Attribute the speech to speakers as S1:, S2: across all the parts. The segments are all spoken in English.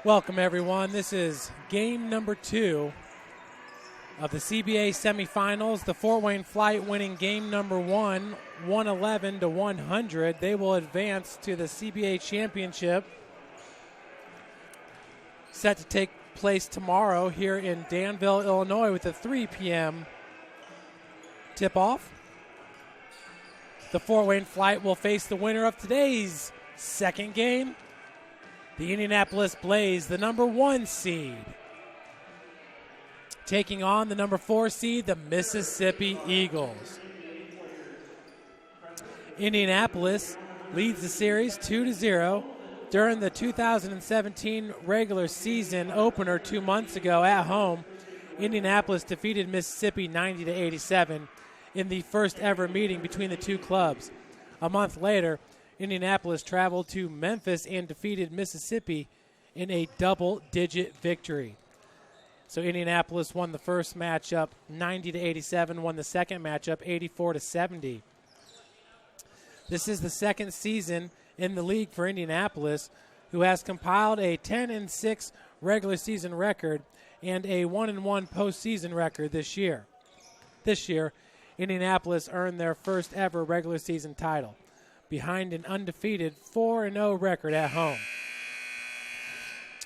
S1: Welcome, everyone. This is game number 2 of the CBA semifinals. The Fort Wayne Flite winning game number 1, 111-100. They will advance to the CBA championship, set to take place tomorrow here in Danville, Illinois, with a 3 p.m. tip-off. The Fort Wayne Flite will face the winner of today's second game, the Indianapolis Blaze, the number 1 seed, taking on the number 4 seed, the Mississippi Eagles. Indianapolis leads the series 2-0. During the 2017 regular season opener 2 months ago at home, Indianapolis defeated Mississippi 90-87 in the first ever meeting between the two clubs. A month later, Indianapolis traveled to Memphis and defeated Mississippi in a double-digit victory. So Indianapolis won the first matchup 90-87, won the second matchup 84-70. This is the second season in the league for Indianapolis, who has compiled a 10-6 regular season record and a 1-1 postseason record this year. This year, Indianapolis earned their first ever regular season title, behind an undefeated 4-0 record at home.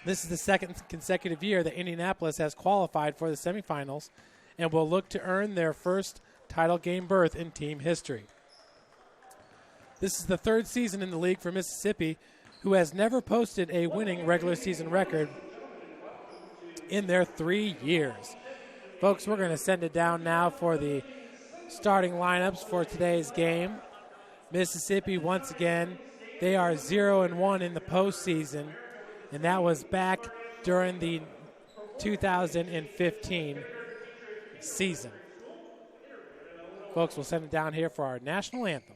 S1: This is the second consecutive year that Indianapolis has qualified for the semifinals and will look to earn their first title game berth in team history. This is the third season in the league for Mississippi, who has never posted a winning regular season record in their 3 years. Folks, we're going to send it down now for the starting lineups for today's game. Mississippi, once again, they are 0-1 in the postseason, and that was back during the 2015 season. Folks, we'll send it down here for our national anthem.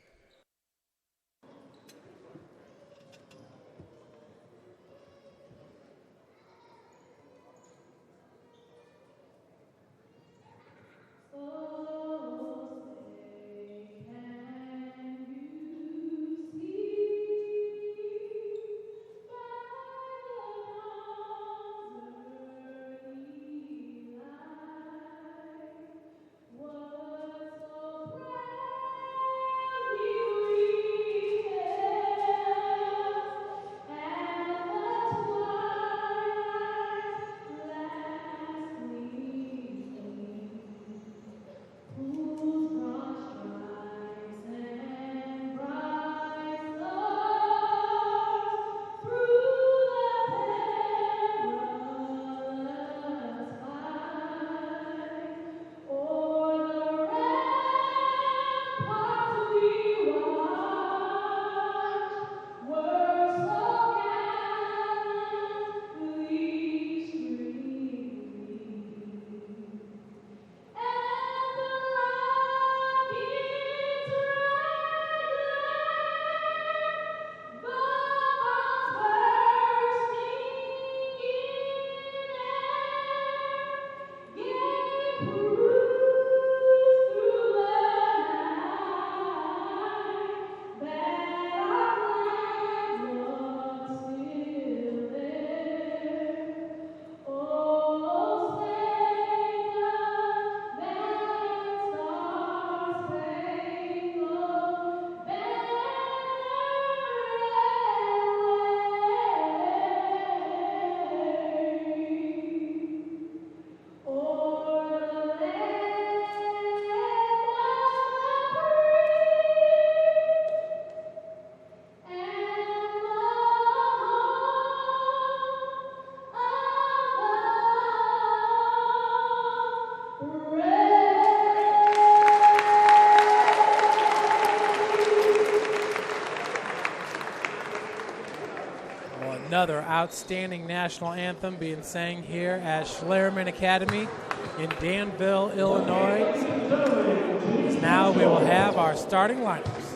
S1: Another outstanding national anthem being sang here at Schlerman Academy in Danville, Illinois. Now we will have our starting lineups.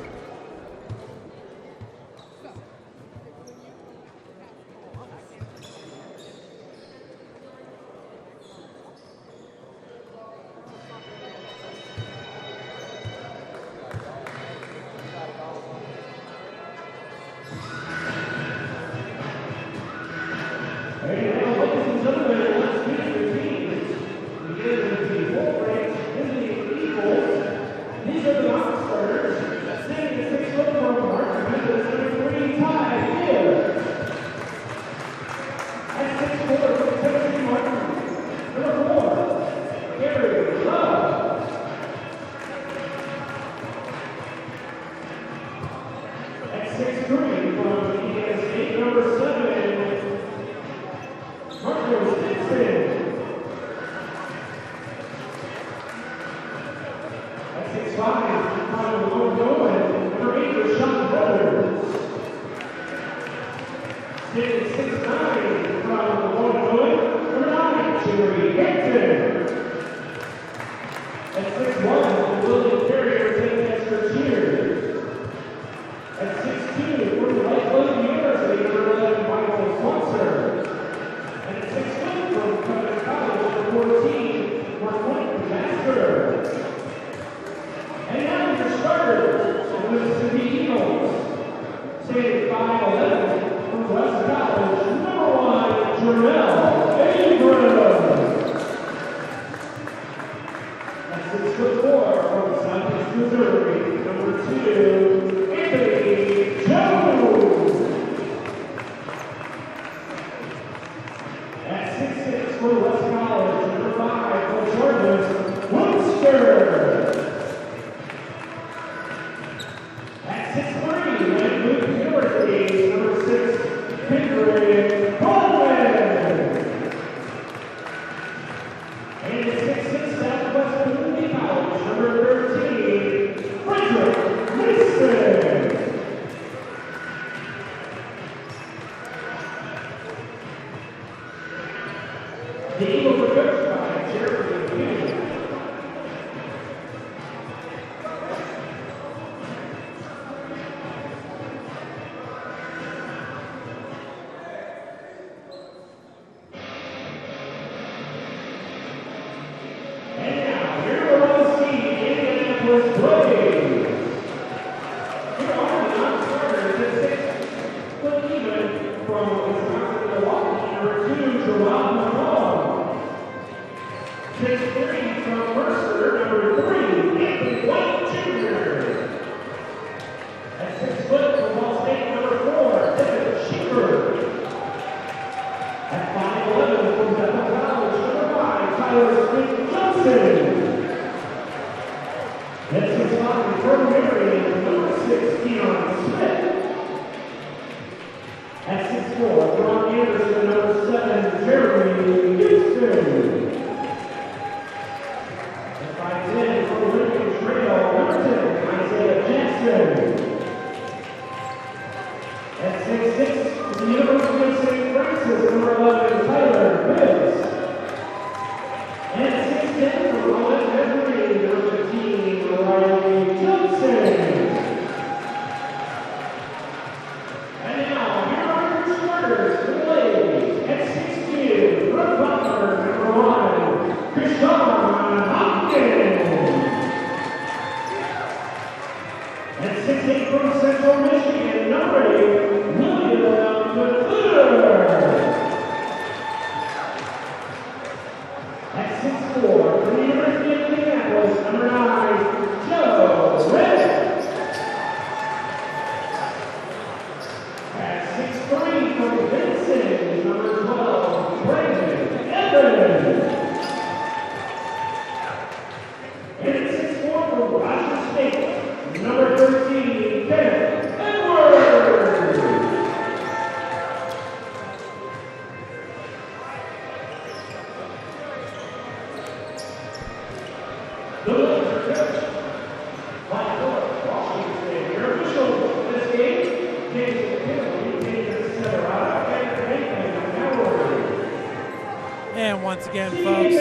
S1: And once again, folks,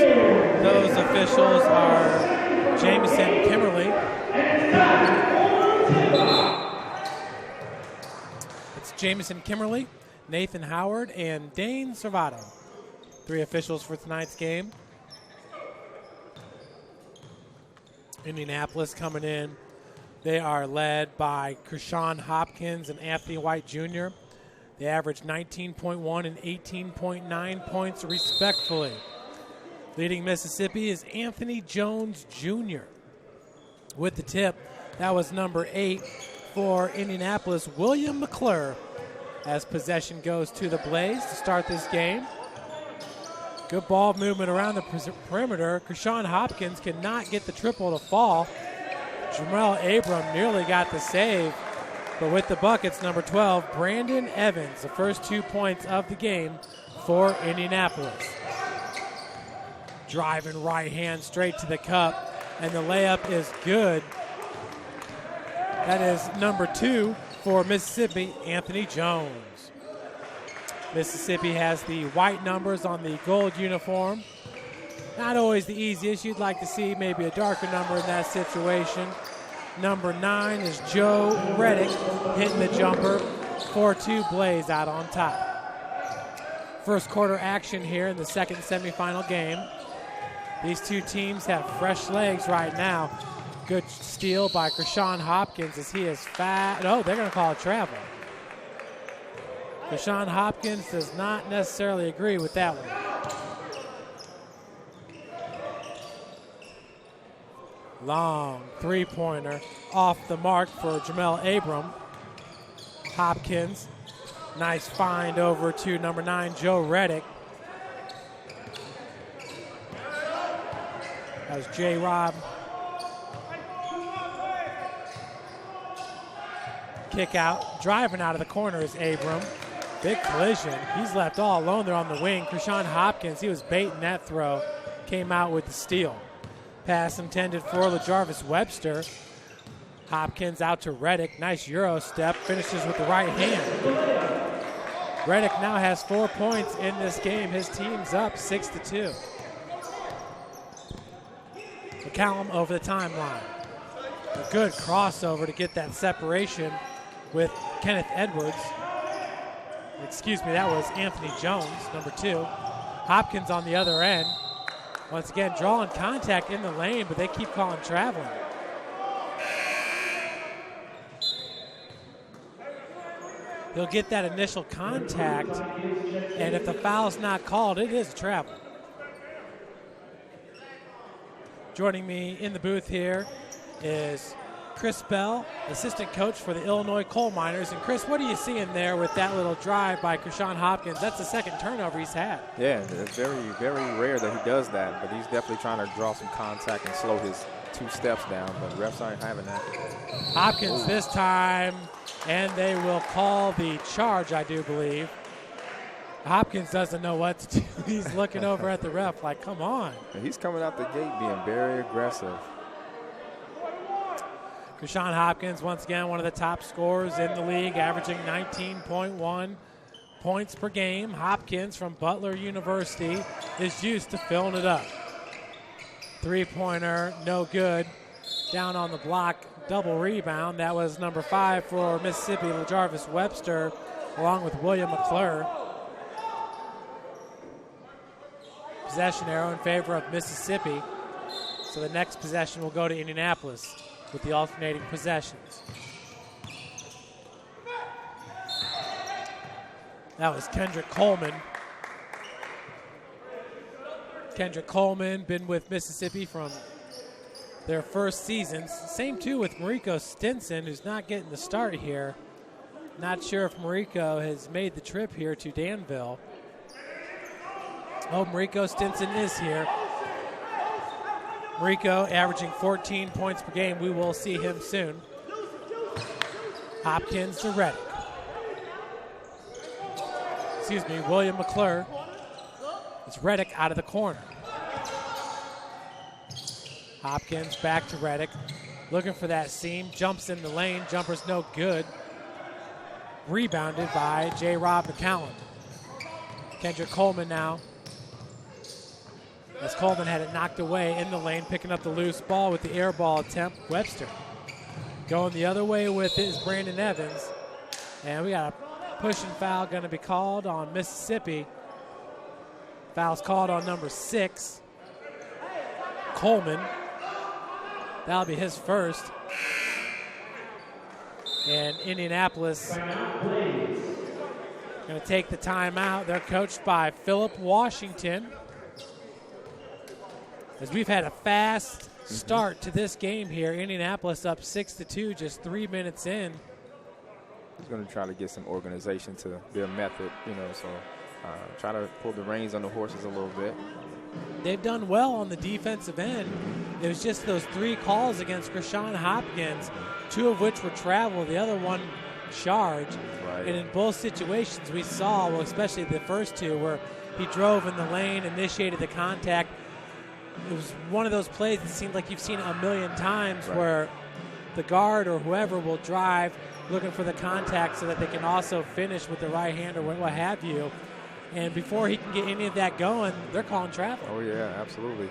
S1: those officials are Jamison Kimberly. It's Jamison Kimberly, Nathan Howard, and Dane Servato. 3 officials for tonight's game. Indianapolis coming in. They are led by Kershawn Hopkins and Anthony White Jr. They average 19.1 and 18.9 points respectively. Leading Mississippi is Anthony Jones Jr. With the tip, that was number 8 for Indianapolis, William McClure, as possession goes to the Blaze to start this game. Good ball movement around the perimeter. Kershawn Hopkins cannot get the triple to fall. Jamel Abram nearly got the save. But with the buckets, number 12, Brandon Evans, the first 2 points of the game for Indianapolis. Driving right hand straight to the cup, and the layup is good. That is number 2 for Mississippi, Anthony Jones. Mississippi has the white numbers on the gold uniform. Not always the easiest. You'd like to see maybe a darker number in that situation. Number 9 is Joe Reddick hitting the jumper. 4-2 Blaze out on top. First quarter action here in the second semifinal game. These two teams have fresh legs right now. Good steal by Krishan Hopkins as he is fast. Oh, they're going to call a travel. Krishan Hopkins does not necessarily agree with that one. Long three-pointer off the mark for Jamel Abram. Hopkins, nice find over to number 9, Joe Reddick. That was J-Rob. Kick out, driving out of the corner is Abram. Big collision. He's left all alone there on the wing. Krishan Hopkins, he was baiting that throw, came out with the steal. Pass intended for LaJarvis Webster. Hopkins out to Reddick. Nice Euro step. Finishes with the right hand. Reddick now has 4 points in this game. His team's up 6-2. McCallum over the timeline. A good crossover to get that separation with Kenneth Edwards. Excuse me, that was Anthony Jones, number 2. Hopkins on the other end. Once again, drawing contact in the lane, but they keep calling traveling. He'll get that initial contact, and if the foul's not called, it is a travel. Joining me in the booth here is Chris Bell, assistant coach for the Illinois Coal Miners. And Chris, what are you seeing there with that little drive by Krishan Hopkins? That's the second turnover he's had.
S2: Yeah, it's very, very rare that he does that, but he's definitely trying to draw some contact and slow his 2 steps down, but refs aren't having that.
S1: Hopkins this time, and they will call the charge, I do believe. Hopkins doesn't know what to do. He's looking over at the ref like, come on.
S2: He's coming out the gate being very aggressive.
S1: Krishan Hopkins, once again, one of the top scorers in the league, averaging 19.1 points per game. Hopkins from Butler University is used to filling it up. Three-pointer, no good. Down on the block, double rebound. That was number 5 for Mississippi, LaJarvis Webster, along with William McClure. Possession arrow in favor of Mississippi. So the next possession will go to Indianapolis with the alternating possessions. That was Kendrick Coleman. Kendrick Coleman, been with Mississippi from their first seasons. Same too with Mariko Stinson, who's not getting the start here. Not sure if Mariko has made the trip here to Danville. Oh, Mariko Stinson is here. Mariko averaging 14 points per game. We will see him soon. Hopkins to Reddick. Excuse me, William McClure. It's Reddick out of the corner. Hopkins back to Reddick. Looking for that seam. Jumps in the lane. Jumper's no good. Rebounded by J-Rob McCallum. Kendrick Coleman now. As Coleman had it knocked away in the lane, picking up the loose ball with the air ball attempt, Webster. Going the other way with it is Brandon Evans. And we got a pushing foul going to be called on Mississippi. Foul's called on number 6, Coleman. That'll be his first. And Indianapolis going to take the timeout. They're coached by Philip Washington. As we've had a fast start to this game here, Indianapolis up 6-2, just 3 minutes in.
S2: He's going to try to get some organization to their method, so try to pull the reins on the horses a little bit.
S1: They've done well on the defensive end. It was just those 3 calls against Krishan Hopkins, 2 of which were travel, the other one charge.
S2: Right.
S1: And in both situations we saw, well, especially the first 2, where he drove in the lane, initiated the contact. It was one of those plays that seemed like you've seen a million times, right, where the guard or whoever will drive looking for the contact so that they can also finish with the right hand or what have you. And before he can get any of that going, they're calling travel.
S2: Oh, yeah, absolutely.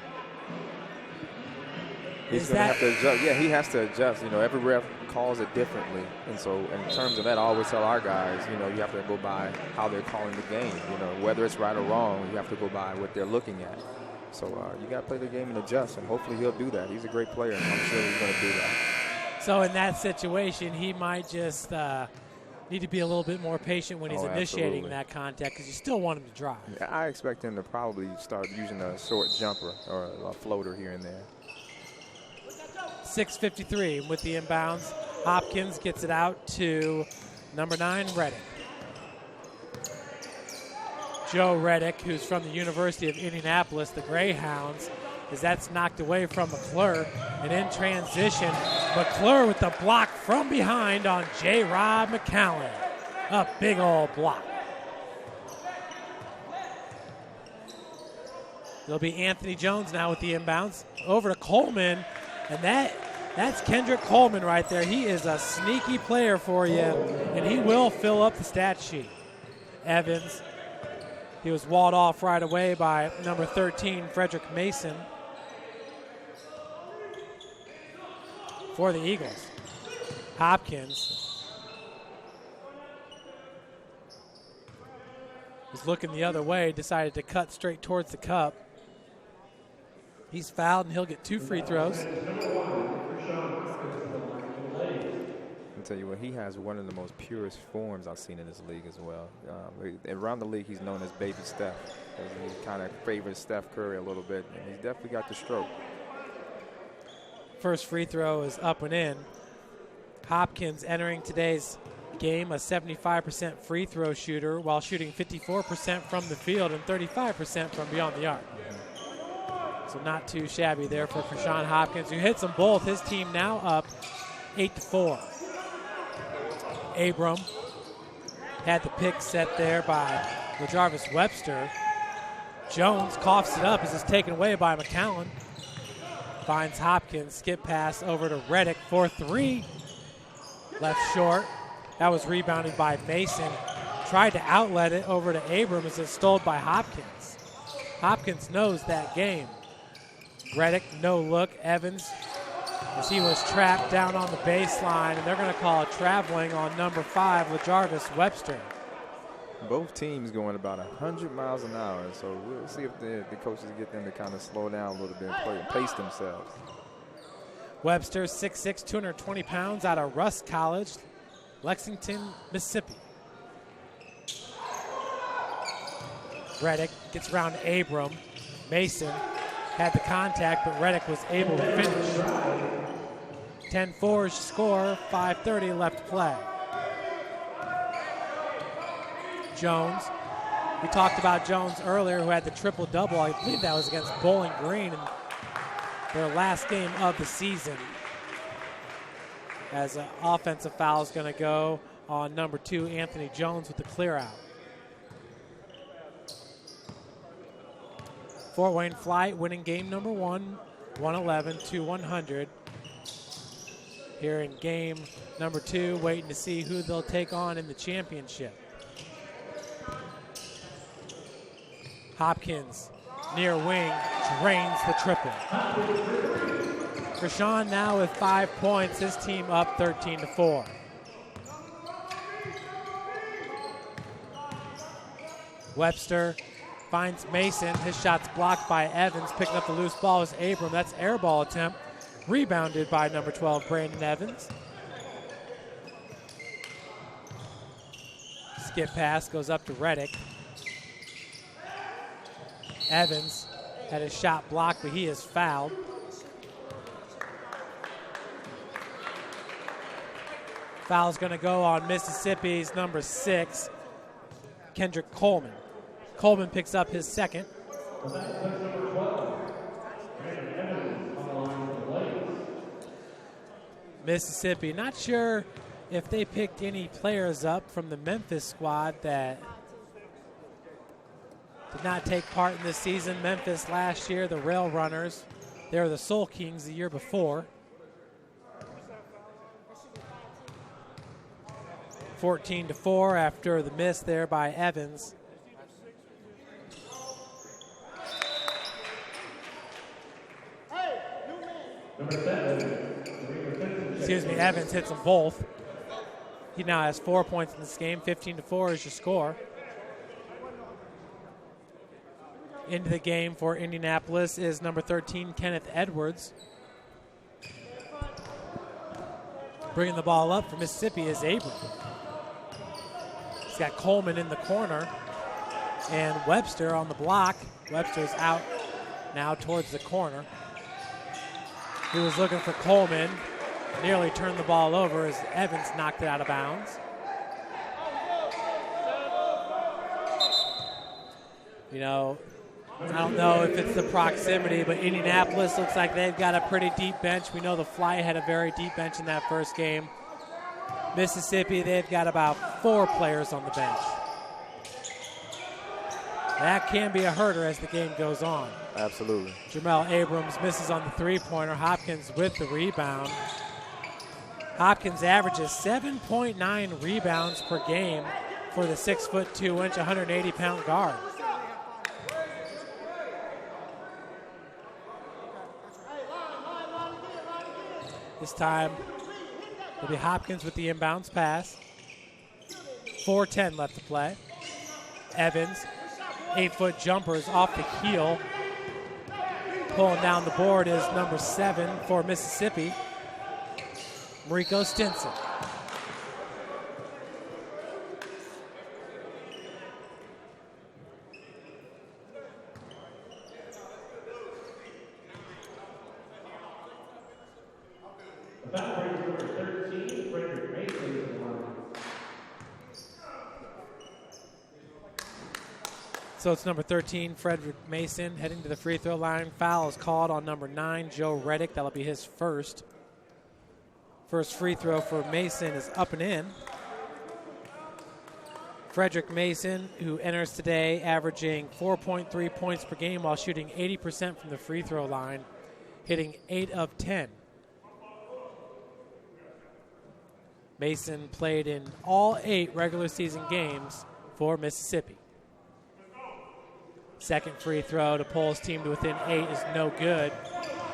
S2: He's going to have to adjust. Yeah, he has to adjust. Every ref calls it differently. And so in terms of that, I always tell our guys, you have to go by how they're calling the game. Whether it's right or wrong, you have to go by what they're looking at. So you got to play the game and adjust, and hopefully he'll do that. He's a great player, and I'm sure he's going to do that.
S1: So in that situation, he might just need to be a little bit more patient when he's initiating that contact because you still want him to drive.
S2: Yeah, I expect him to probably start using a short jumper or a floater here and there.
S1: 6:53 with the inbounds. Hopkins gets it out to number 9, Reddick. Joe Reddick, who's from the University of Indianapolis, the Greyhounds, as that's knocked away from McClure. And in transition, McClure with the block from behind on J. Rob McCallum. A big old block. It'll be Anthony Jones now with the inbounds. Over to Coleman, and that's Kendrick Coleman right there. He is a sneaky player for you, and he will fill up the stat sheet. Evans, he was walled off right away by number 13, Frederick Mason, for the Eagles. Hopkins was looking the other way, decided to cut straight towards the cup. He's fouled, and he'll get 2 free throws.
S2: I'll tell you what, he has one of the most purest forms I've seen in this league as well. Around the league, he's known as Baby Steph. He kind of favors Steph Curry a little bit, and he's definitely got the stroke.
S1: First free throw is up and in. Hopkins entering today's game a 75% free throw shooter while shooting 54% from the field and 35% from beyond the arc. So not too shabby there for Krishan Hopkins, who hits them both. His team now up 8-4. Abram had the pick set there by LaJarvis Webster. Jones coughs it up as it's taken away by McCallum. Finds Hopkins, skip pass over to Reddick for 3. Left short. That was rebounded by Mason. Tried to outlet it over to Abram as it's stole by Hopkins. Hopkins knows that game. Reddick, no look. Evans, as he was trapped down on the baseline, and they're going to call it traveling on number 5, LaJarvis Webster.
S2: Both teams going about 100 miles an hour, so we'll see if the coaches get them to kind of slow down a little bit and pace themselves.
S1: Webster, 6'6", 220 pounds, out of Rusk College, Lexington, Mississippi. Reddick gets around Abram. Mason had the contact, but Reddick was able to finish. 10-4 score, 5:30 left to play. Jones. We talked about Jones earlier, who had the triple-double. I believe that was against Bowling Green in their last game of the season. As an offensive foul is going to go on number 2, Anthony Jones, with the clear out. Fort Wayne Flite winning game number 1, 111-100. Here in game number 2, waiting to see who they'll take on in the championship. Hopkins, near wing, drains the triple. Krishan now with 5 points, his team up 13-4. Webster finds Mason, his shot's blocked by Evans, picking up the loose ball was Abram. That's air ball attempt, rebounded by number 12, Brandon Evans. Skip pass goes up to Reddick. Evans had his shot blocked, but he is fouled. Foul's going to go on Mississippi's number 6, Kendrick Coleman. Coleman picks up his second. Mississippi, not sure if they picked any players up from the Memphis squad that did not take part in this season. Memphis last year, the Rail Runners. They were the Soul Kings the year before. 14-4 after the miss there by Evans. Evans hits them both. He now has 4 points in this game. 15-4 is your score. Into the game for Indianapolis is number 13, Kenneth Edwards. Bringing the ball up for Mississippi is Abram. He's got Coleman in the corner and Webster on the block. Webster's out now towards the corner. He was looking for Coleman. Nearly turned the ball over as Evans knocked it out of bounds. You know, I don't know if it's the proximity, but Indianapolis looks like they've got a pretty deep bench. We know the Flite had a very deep bench in that first game. Mississippi, they've got about 4 players on the bench. That can be a herder as the game goes on.
S2: Absolutely.
S1: Jamel Abrams misses on the three-pointer. Hopkins with the rebound. Hopkins averages 7.9 rebounds per game for the 6'2", 180-pound guard. This time, it'll be Hopkins with the inbounds pass. 4:10 left to play. Evans, 8-foot jumpers off the heel. Pulling down the board is number 7 for Mississippi, Rico Stinson. So it's number 13, Frederick Mason, heading to the free throw line. Foul is called on number 9, Joe Reddick. That'll be his first. First free throw for Mason is up and in. Frederick Mason, who enters today averaging 4.3 points per game while shooting 80% from the free throw line, hitting 8 of 10. Mason played in all 8 regular season games for Mississippi. Second free throw to pull his team to within 8 is no good.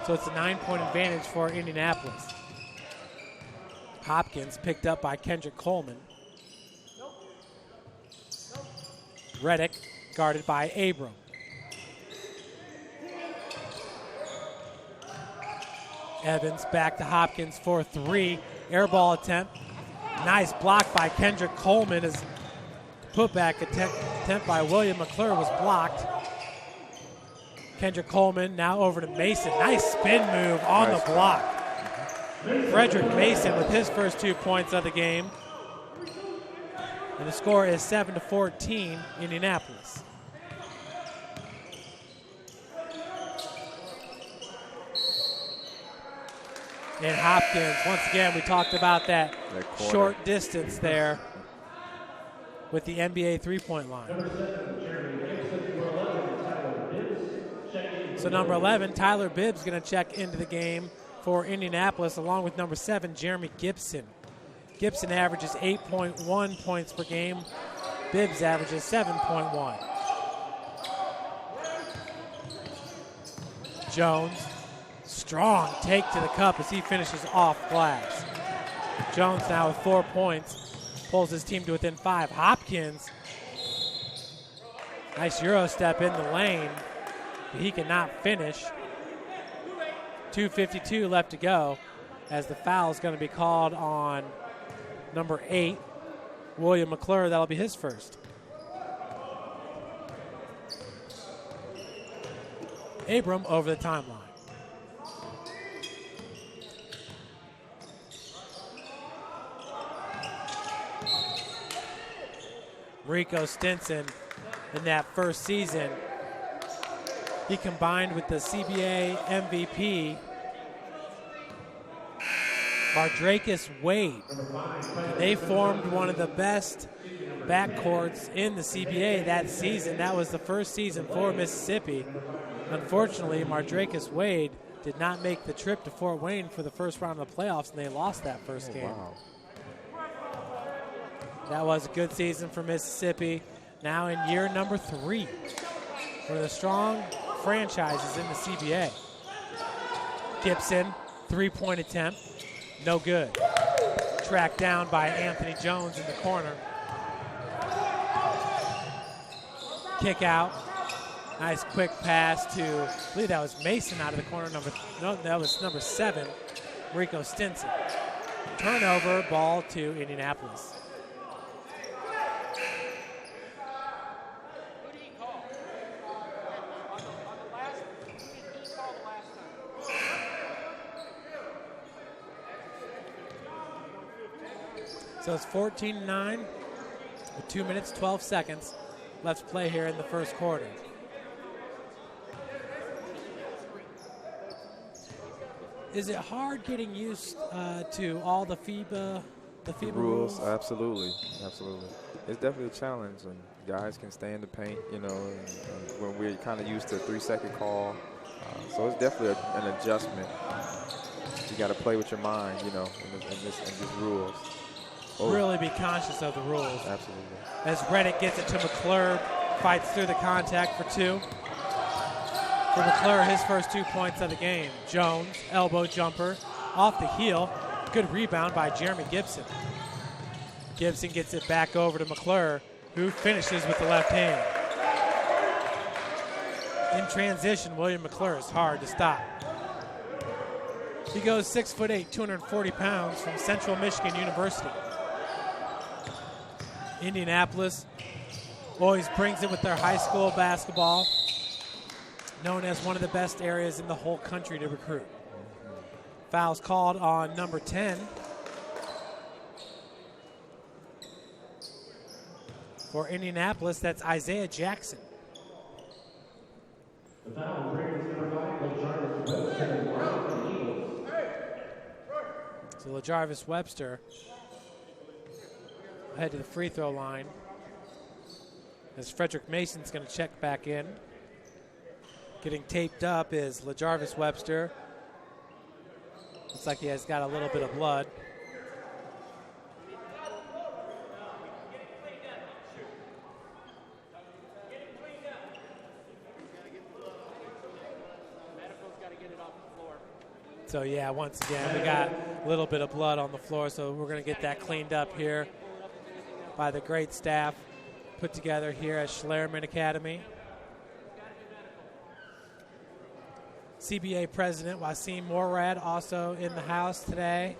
S1: So it's a 9-point advantage for Indianapolis. Hopkins picked up by Kendrick Coleman. Reddick guarded by Abram. Evans back to Hopkins for 3. Air ball attempt. Nice block by Kendrick Coleman as putback attempt by William McClure was blocked. Kendrick Coleman now over to Mason. Nice spin move on the block. Frederick Mason with his first 2 points of the game. And the score is 7-14, Indianapolis. And Hopkins, once again, we talked about that short distance there with the NBA three-point line. So number 11, Tyler Bibbs, going to check into the game for Indianapolis, along with number 7, Jeremy Gibson. Gibson averages 8.1 points per game. Bibbs averages 7.1. Jones, strong take to the cup as he finishes off glass. Jones now with 4 points, pulls his team to within 5. Hopkins, nice Euro step in the lane, but he cannot finish. 2:52 left to go as the foul is going to be called on number 8, William McClure. That'll be his first. Abram over the timeline. Rico Stinson in that first season, he combined with the CBA MVP, Mardrakus Wade. They formed one of the best backcourts in the CBA that season. That was the first season for Mississippi. Unfortunately, Mardrakus Wade did not make the trip to Fort Wayne for the first round of the playoffs, and they lost that first game.
S2: Wow.
S1: That was a good season for Mississippi. Now in year number 3, one of the strong franchises in the CBA. Gibson Three-point attempt, no good. Tracked down by Anthony Jones in the corner. Kick out. Nice quick pass to, I believe that was Mason out of the corner. That was number 7, Rico Stinson. Turnover, ball to Indianapolis. So it's 14-9 with 2 minutes, 12 seconds left to play here in the first quarter. Is it hard getting used to all the FIBA rules?
S2: Absolutely. It's definitely a challenge, and guys can stay in the paint, you know, and when we're kind of used to a 3-second call. So it's definitely an adjustment. You got to play with your mind, you know, in these rules. Oh.
S1: Really be conscious of the rules.
S2: Absolutely.
S1: As Reddick gets it to McClure, fights through the contact for 2. For McClure, his first 2 points of the game. Jones, elbow jumper, off the heel. Good rebound by Jeremy Gibson. Gibson gets it back over to McClure, who finishes with the left hand. In transition, William McClure is hard to stop. He goes 6'8", 240 pounds from Central Michigan University. Indianapolis always brings it with their high school basketball, known as one of the best areas in the whole country to recruit. Fouls called on number 10. For Indianapolis, that's Isaiah Jackson. So LaJarvis Webster head to the free throw line as Frederick Mason's going to check back in. Getting taped up is LaJarvis Webster. Looks like he has got a little bit of blood. So yeah, once again, we got a little bit of blood on the floor, so we're going to get that cleaned up here by the great staff put together here at Schlerman Academy. CBA President Wasim Morad also in the house today.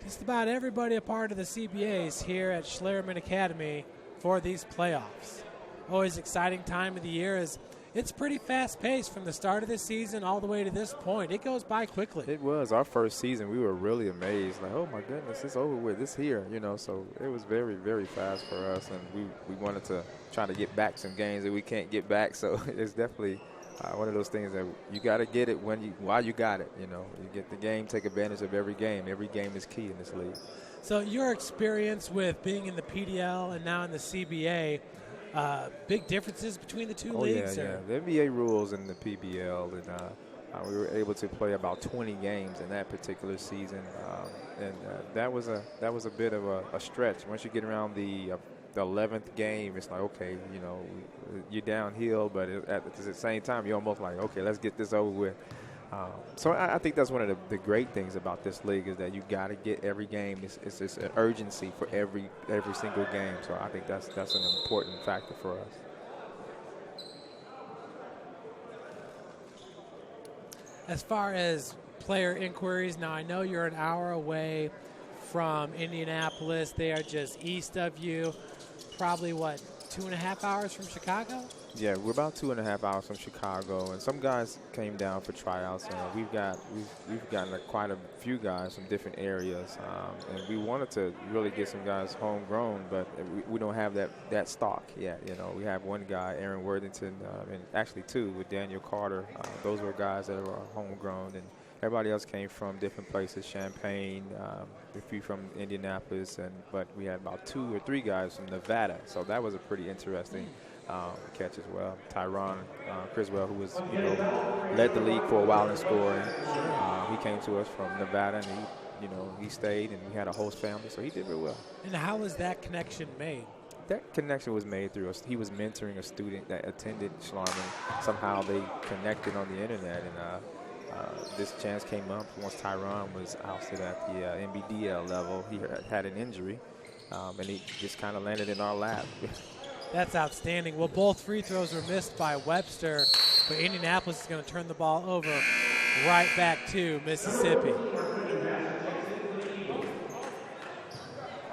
S1: Just about everybody a part of the CBAs here at Schlerman Academy for these playoffs. Always exciting time of the year as it's pretty fast-paced from the start of the season all the way to this point. It goes by quickly.
S2: It was. Our first season, we were really amazed. Like, oh, my goodness, it's over with. It's here, you know. So it was very, very fast for us, and we wanted to try to get back some games that we can't get back. So it's definitely one of those things that you got to get it while you got it, you know. You get the game, take advantage of every game. Every game is key in this league.
S1: So your experience with being in the PDL and now in the CBA, big differences between the two leagues?
S2: Yeah. The NBA rules and the PBL, and we were able to play about 20 games in that particular season, and that was a bit of a stretch. Once you get around the 11th game, it's like, okay, you know, you're downhill, but at the same time, you're almost like, okay, let's get this over with. So I think that's one of the great things about this league is that you got to get every game. It's an urgency for every single game. So I think that's an important factor for us.
S1: As far as player inquiries, now I know you're an hour away from Indianapolis. They are just east of you. Probably, 2.5 hours from Chicago?
S2: Yeah, we're about 2.5 hours from Chicago, and some guys came down for tryouts, and we've gotten quite a few guys from different areas, and we wanted to really get some guys homegrown, but we don't have that stock yet. You know, we have one guy, Aaron Worthington, and actually two with Daniel Carter. Those were guys that were homegrown, and everybody else came from different places, Champaign, a few from Indianapolis, but we had about 2 or 3 guys from Nevada, so that was a pretty interesting catch as well. Tyron Criswell, who was, led the league for a while in scoring. He came to us from Nevada, and he stayed, and we had a host family, so he did very well.
S1: And how was that connection made?
S2: That connection was made through us. He was mentoring a student that attended Schlarman. Somehow they connected on the internet, and This chance came up once Tyron was ousted at the NBDL level. He had an injury, and he just kind of landed in our lap.
S1: That's outstanding. Well, both free throws were missed by Webster, but Indianapolis is going to turn the ball over right back to Mississippi.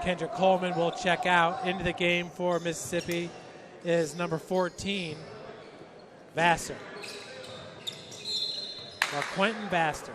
S1: Kendrick Coleman will check out. Into the game for Mississippi is number 14, Vassar. Or Quentin Vassar.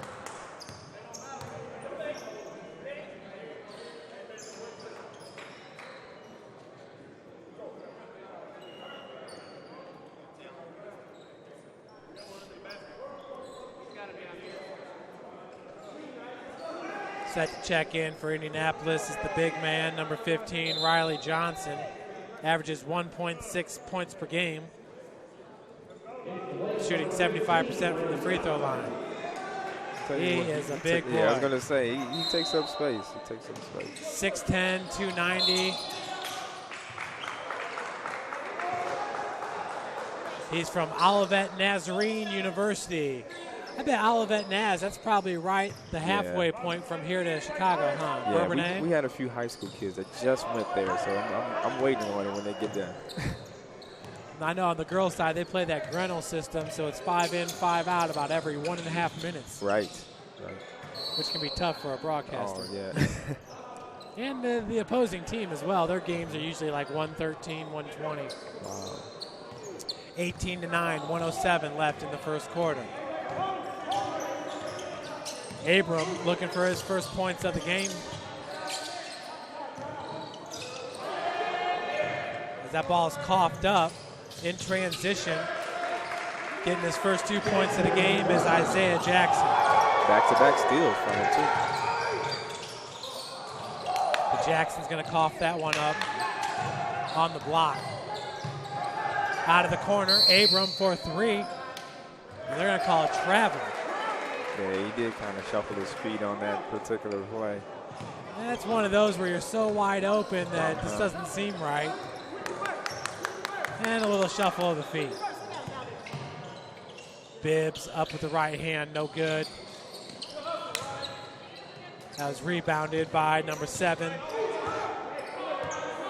S1: Set to check in for Indianapolis is the big man, number 15, Riley Johnson. Averages 1.6 points per game. Shooting 75% from the free throw line. He is a big boy.
S2: Yeah, I was going to say, he takes up space. He takes up space.
S1: 6'10", 290. He's from Olivet Nazarene University. I bet Olivet Naz, that's probably right the halfway point from here to Chicago, huh?
S2: Yeah, we had a few high school kids that just went there, so I'm waiting on it when they get there.
S1: I know on the girls' side, they play that Grinnell system, so it's 5 in, 5 out about every 1.5 minutes.
S2: Right.
S1: Which can be tough for a broadcaster.
S2: Oh, yeah.
S1: And the opposing team as well. Their games are usually like 113, 120.
S2: Wow.
S1: 18-9, 107 left in the first quarter. Abram looking for his first points of the game. As that ball is coughed up in transition, getting his first 2 points of the game is Isaiah Jackson.
S2: Back-to-back steals from him, too.
S1: But Jackson's going to cough that one up on the block. Out of the corner, Abram for 3. And they're going to call it travel.
S2: Yeah, he did kind of shuffle his feet on that particular play.
S1: That's one of those where you're so wide open that this doesn't seem right. And a little shuffle of the feet. Bibbs up with the right hand, no good. That was rebounded by number 7,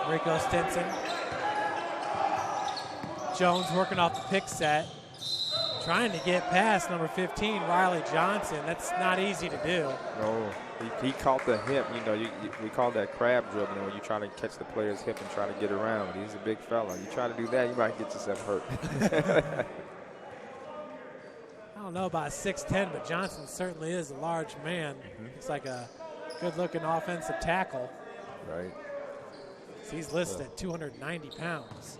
S1: Rico Stinson. Jones working off the pick set. Trying to get past number 15, Riley Johnson. That's not easy to do.
S2: No, he caught the hip. You know, we call that crab dribbling when you try to catch the player's hip and try to get around. He's a big fella. You try to do that, you might get yourself hurt.
S1: I don't know about 6'10", but Johnson certainly is a large man. Looks like a good-looking offensive tackle.
S2: Right.
S1: So he's listed at 290 pounds.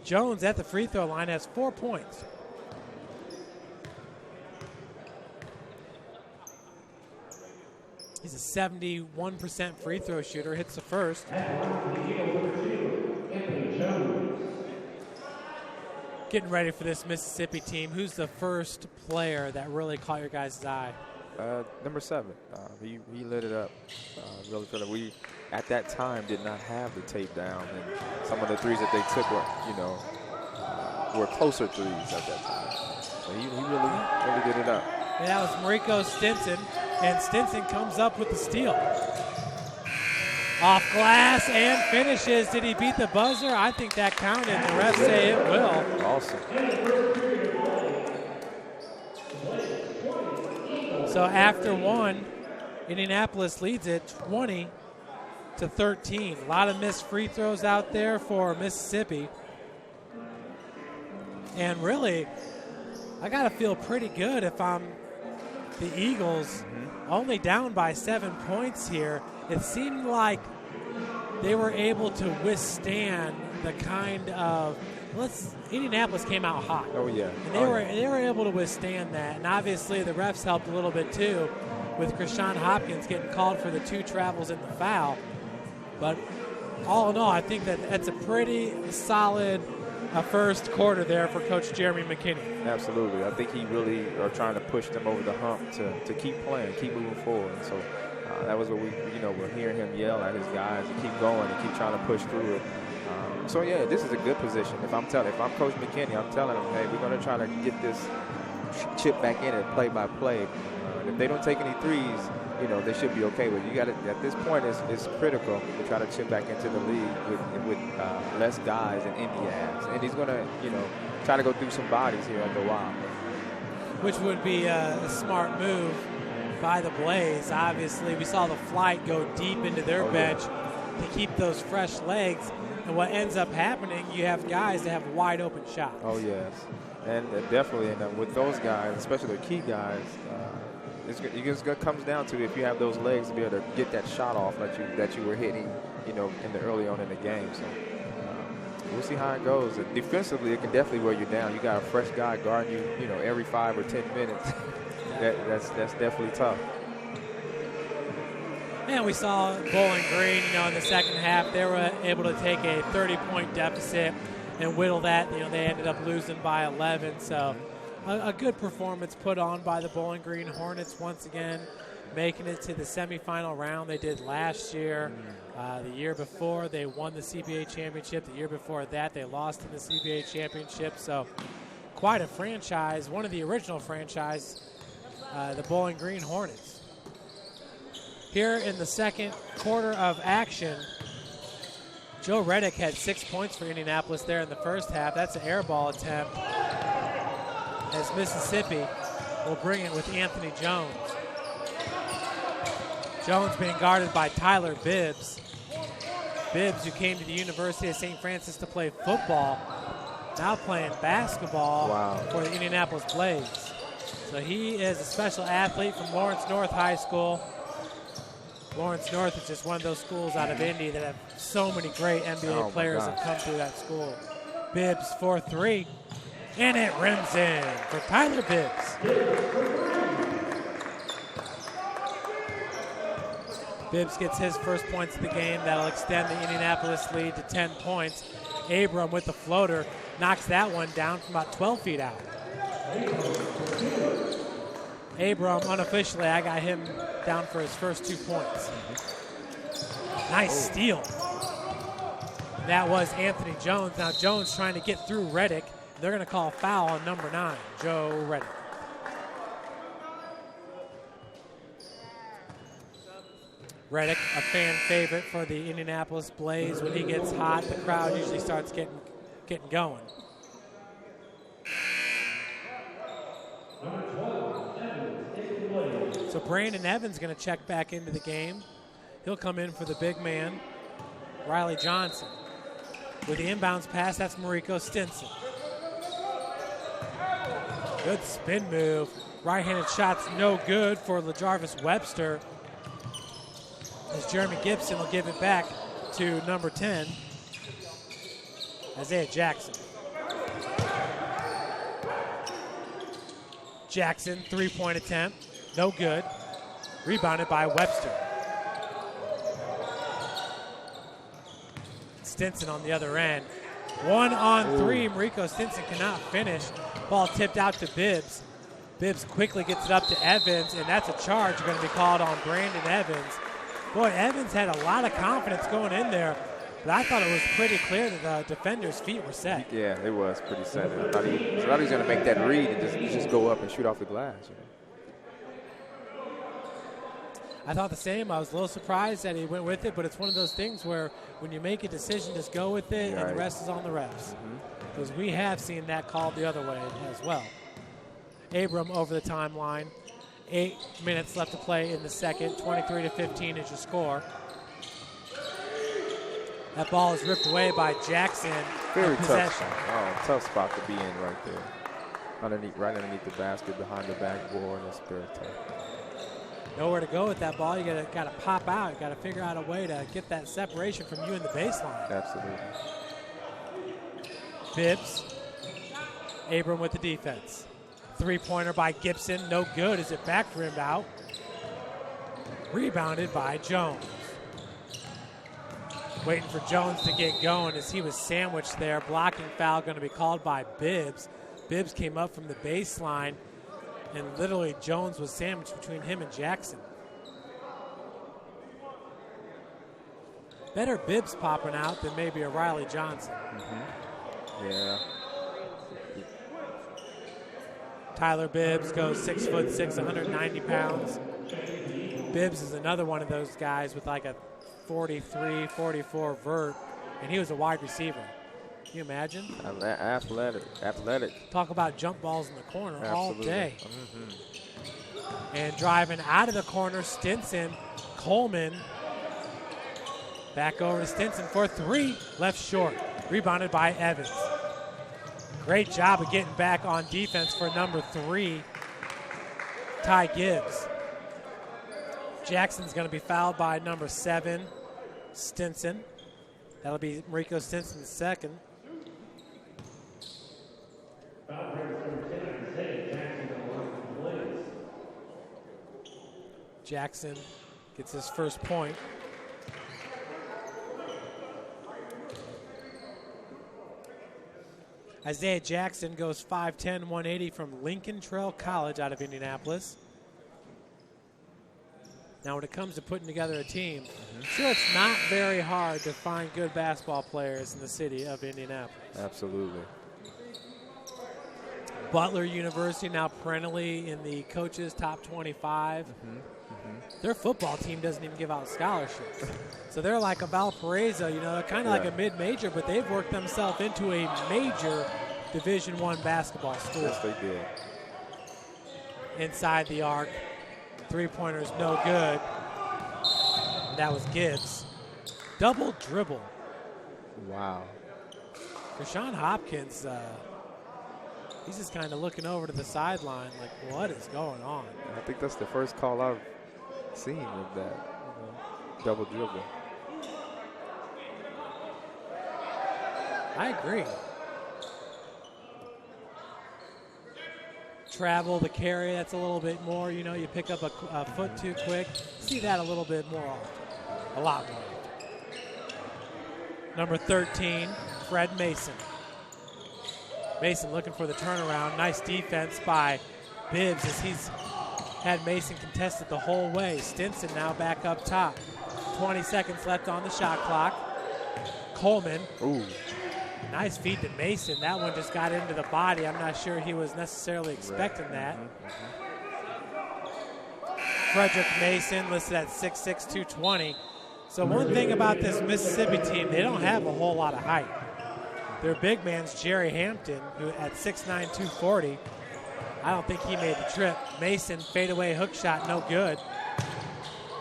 S1: Jones at the free throw line has 4 points. He's a 71% free throw shooter, hits the first. Getting ready for this Mississippi team. Who's the first player that really caught your guys' eye?
S2: Number 7. He lit it up. Really felt like we, at that time, did not have the tape down, and some of the threes that they took were closer threes at that time. So he really did it up.
S1: And that was Mariko Stinson, and Stinson comes up with the steal. Off glass and finishes. Did he beat the buzzer? I think that counted. The refs say it will.
S2: Awesome.
S1: So after one, Indianapolis leads it 20-13. A lot of missed free throws out there for Mississippi. And really, I got to feel pretty good if I'm the Eagles, only down by 7 points here. It seemed like they were able to withstand the kind of Indianapolis came out hot.
S2: Oh yeah.
S1: And they were able to withstand that. And obviously the refs helped a little bit too, with Krishan Hopkins getting called for the 2 travels and the foul. But all in all, I think that's a pretty solid first quarter there for Coach Jeremy McKinney.
S2: Absolutely. I think he really are trying to push them over the hump to keep playing, keep moving forward. And so that was what we're hearing him yell at his guys to keep going and keep trying to push through it. So yeah, this is a good position. If I'm Coach McKinney, I'm telling him, hey, we're going to try to get this chip back in and play by play. If they don't take any threes, you know, they should be okay with it. You got to, at this point, it's critical to try to chip back into the league with less guys than Indy has. And he's going to, you know, try to go through some bodies here after a while.
S1: Which would be a smart move by the Blaze. Obviously, we saw the Flite go deep into their bench to keep those fresh legs. And what ends up happening, you have guys that have wide open shots.
S2: Oh, yes. And definitely, and with those guys, especially the key guys, it comes down to if you have those legs to be able to get that shot off that you were hitting, you know, in the early on in the game. So we'll see how it goes. And defensively, it can definitely wear you down. You got a fresh guy guarding you, you know, every 5 or 10 minutes. that's definitely tough.
S1: And we saw Bowling Green, you know, in the second half, they were able to take a 30-point deficit and whittle that. You know, they ended up losing by 11. So a good performance put on by the Bowling Green Hornets once again, making it to the semifinal round. They did last year. The year before, they won the CBA championship. The year before that, they lost in the CBA championship. So quite a franchise, one of the original franchise, the Bowling Green Hornets. Here in the second quarter of action, Joe Reddick had 6 points for Indianapolis there in the first half. That's an air ball attempt, as Mississippi will bring it with Anthony Jones. Jones being guarded by Tyler Bibbs. Bibbs, who came to the University of St. Francis to play football, now playing basketball for the Indianapolis Blaze. So he is a special athlete from Lawrence North High School. Lawrence North is just one of those schools out of Indy that have so many great NBA players that come through that school. Bibbs for 3, and it rims in for Tyler Bibbs. Bibbs gets his first points of the game. That'll extend the Indianapolis lead to 10 points. Abram with the floater knocks that one down from about 12 feet out. Abram, unofficially, I got him down for his first 2 points. Nice steal. That was Anthony Jones. Now Jones trying to get through Reddick. They're going to call a foul on number 9, Joe Reddick. Reddick, a fan favorite for the Indianapolis Blaze. When he gets hot, the crowd usually starts getting going. So Brandon Evans going to check back into the game. He'll come in for the big man, Riley Johnson. With the inbounds pass, that's Mariko Stinson. Good spin move. Right-handed shot's no good for LaJarvis Webster. As Jeremy Gibson will give it back to number 10, Isaiah Jackson. Jackson, 3-point attempt. No good. Rebounded by Webster. Stinson on the other end. 1-on-3. Mariko Stinson cannot finish. Ball tipped out to Bibbs. Bibbs quickly gets it up to Evans, and that's a charge going to be called on Brandon Evans. Boy, Evans had a lot of confidence going in there, but I thought it was pretty clear that the defender's feet were set.
S2: Yeah, it was pretty set. I thought he was going to make that read and just go up and shoot off the glass. You know?
S1: I thought the same. I was a little surprised that he went with it, but it's one of those things where when you make a decision, just go with it, and the rest is on the refs. Because we have seen that called the other way as well. Abram over the timeline. 8 minutes left to play in the second. 23-15 is your score. That ball is ripped away by Jackson.
S2: Very tough spot. Oh, tough spot to be in right there. Right underneath the basket, behind the backboard. That's very tough.
S1: Nowhere to go with that ball. You got to pop out. You got to figure out a way to get that separation from you in the baseline.
S2: Absolutely.
S1: Bibbs. Abram with the defense. 3-pointer by Gibson. No good as it back rimmed out. Rebounded by Jones. Waiting for Jones to get going as he was sandwiched there. Blocking foul going to be called by Bibbs. Bibbs came up from the baseline, and literally Jones was sandwiched between him and Jackson. Better Bibbs popping out than maybe a Riley Johnson.
S2: Yeah.
S1: Tyler Bibbs goes 6'6", 190 pounds. Bibbs is another one of those guys with like a 43, 44 vert, and he was a wide receiver. Can you imagine?
S2: Athletic.
S1: Talk about jump balls in the corner.
S2: Absolutely.
S1: All day. And driving out of the corner, Stinson, Coleman. Back over to Stinson for 3, left short. Rebounded by Evans. Great job of getting back on defense for number 3, Ty Gibbs. Jackson's going to be fouled by number 7, Stinson. That'll be Rico Stinson's second. Jackson gets his first point. Isaiah Jackson goes 5'10", 180 from Lincoln Trail College out of Indianapolis. Now, when it comes to putting together a team, sure, it's not very hard to find good basketball players in the city of Indianapolis.
S2: Absolutely.
S1: Butler University now perennially in the coaches' top 25. Their football team doesn't even give out scholarships. So they're like a Valparaiso, you know, kind of like a mid-major, but they've worked themselves into a major Division I basketball school.
S2: Yes, they did.
S1: Inside the arc. Three-pointer's no good. And that was Gibbs. Double dribble.
S2: Wow.
S1: Rashawn Hopkins, he's just kind of looking over to the sideline like, what is going on?
S2: I think that's the first call I've seen of that double dribble.
S1: I agree. Travel, the carry, that's a little bit more. You know, you pick up a foot too quick. See that a little bit more often. A lot more often. Number 13, Fred Mason. Mason looking for the turnaround. Nice defense by Bibbs as he's had Mason contested the whole way. Stinson now back up top. 20 seconds left on the shot clock. Coleman.
S2: Ooh.
S1: Nice feed to Mason. That one just got into the body. I'm not sure he was necessarily expecting that. Frederick Mason listed at 6'6", 220. So one thing about this Mississippi team, they don't have a whole lot of height. Their big man's Jerry Hampton, who at 6'9", 240. I don't think he made the trip. Mason, fadeaway hook shot, no good.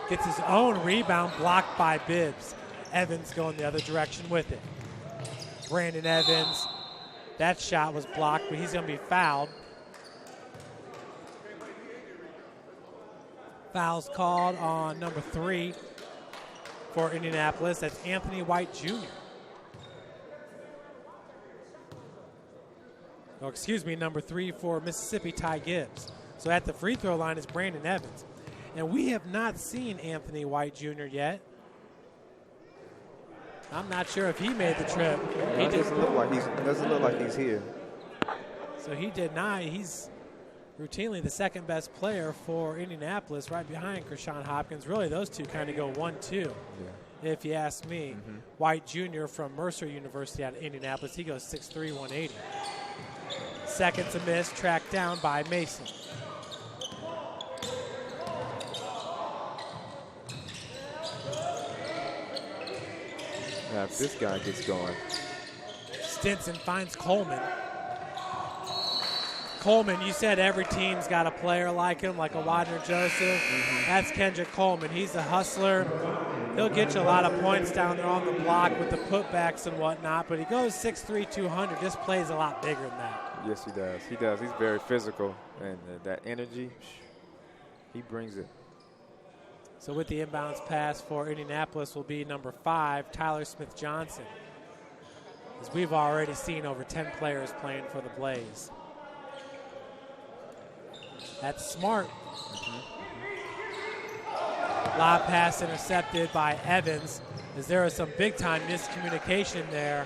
S1: Gets his own rebound, blocked by Bibbs. Evans going the other direction with it. Brandon Evans, that shot was blocked, but he's going to be fouled. Fouls called on number 3 for Indianapolis. That's Anthony White Jr. Oh, excuse me, number 3 for Mississippi, Ty Gibbs. So at the free throw line is Brandon Evans. And we have not seen Anthony White Jr. yet. I'm not sure if he made the trip.
S2: He doesn't look like he's here.
S1: So he did not. He's routinely the second best player for Indianapolis, right behind Rashawn Hopkins. Really, those two kind of go 1-2, if you ask me. White Jr. from Mercer University out of Indianapolis. He goes 6'3", 180. Second to miss, tracked down by Mason.
S2: Now, if this guy gets going.
S1: Stinson finds Coleman. Coleman, you said every team's got a player like him, like a Wadner Joseph. That's Kendrick Coleman. He's a hustler. He'll get you a lot of points down there on the block with the putbacks and whatnot, but he goes 6'3", 200. Just plays a lot bigger than that.
S2: Yes, he does. He does. He's very physical, and that energy, he brings it.
S1: So with the inbounds pass for Indianapolis will be number 5, Tyler Smith-Johnson. As we've already seen over 10 players playing for the Blaze. That's smart. Lob pass intercepted by Evans, as there was some big-time miscommunication there.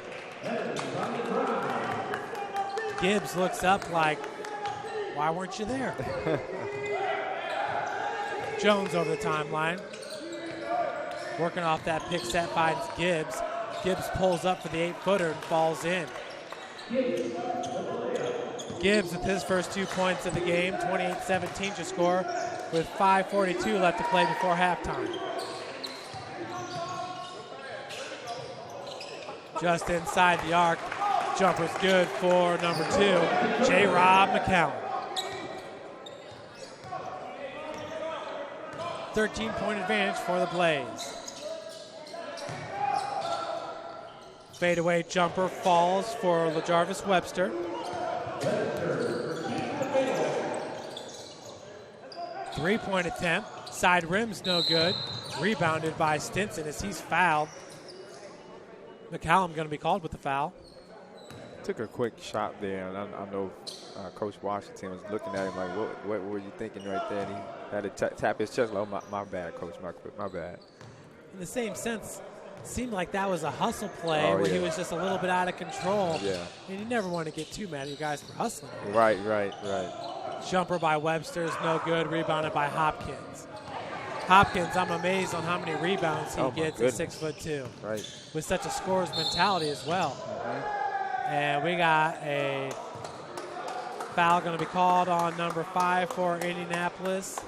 S1: Gibbs looks up like, why weren't you there? Jones over the timeline. Working off that pick set finds Gibbs. Gibbs pulls up for the 8-footer and falls in. Gibbs with his first 2 points of the game, 28-17 to score with 5:42 left to play before halftime. Just inside the arc. Jumper's good for number 2, J-Rob McCallum. 13-point advantage for the Blaze. Fadeaway jumper falls for LaJarvis Webster. Three-point attempt. Side rim's no good. Rebounded by Stinson as he's fouled. McCallum going to be called with the foul.
S2: Took a quick shot there, and I know Coach Washington was looking at him like, what were you thinking right there? And he had to tap his chest like, oh, my bad, Coach, my bad.
S1: In the same sense, it seemed like that was a hustle play where he was just a little bit out of control.
S2: Yeah.
S1: And you never want to get too mad at you guys for hustling.
S2: Right.
S1: Jumper by Webster is no good, rebounded by Hopkins. Hopkins, I'm amazed on how many rebounds he gets at 6'2".
S2: Right.
S1: With such a scorer's mentality as well.
S2: Mm-hmm. And
S1: we got a foul going to be called on number 5 for Indianapolis.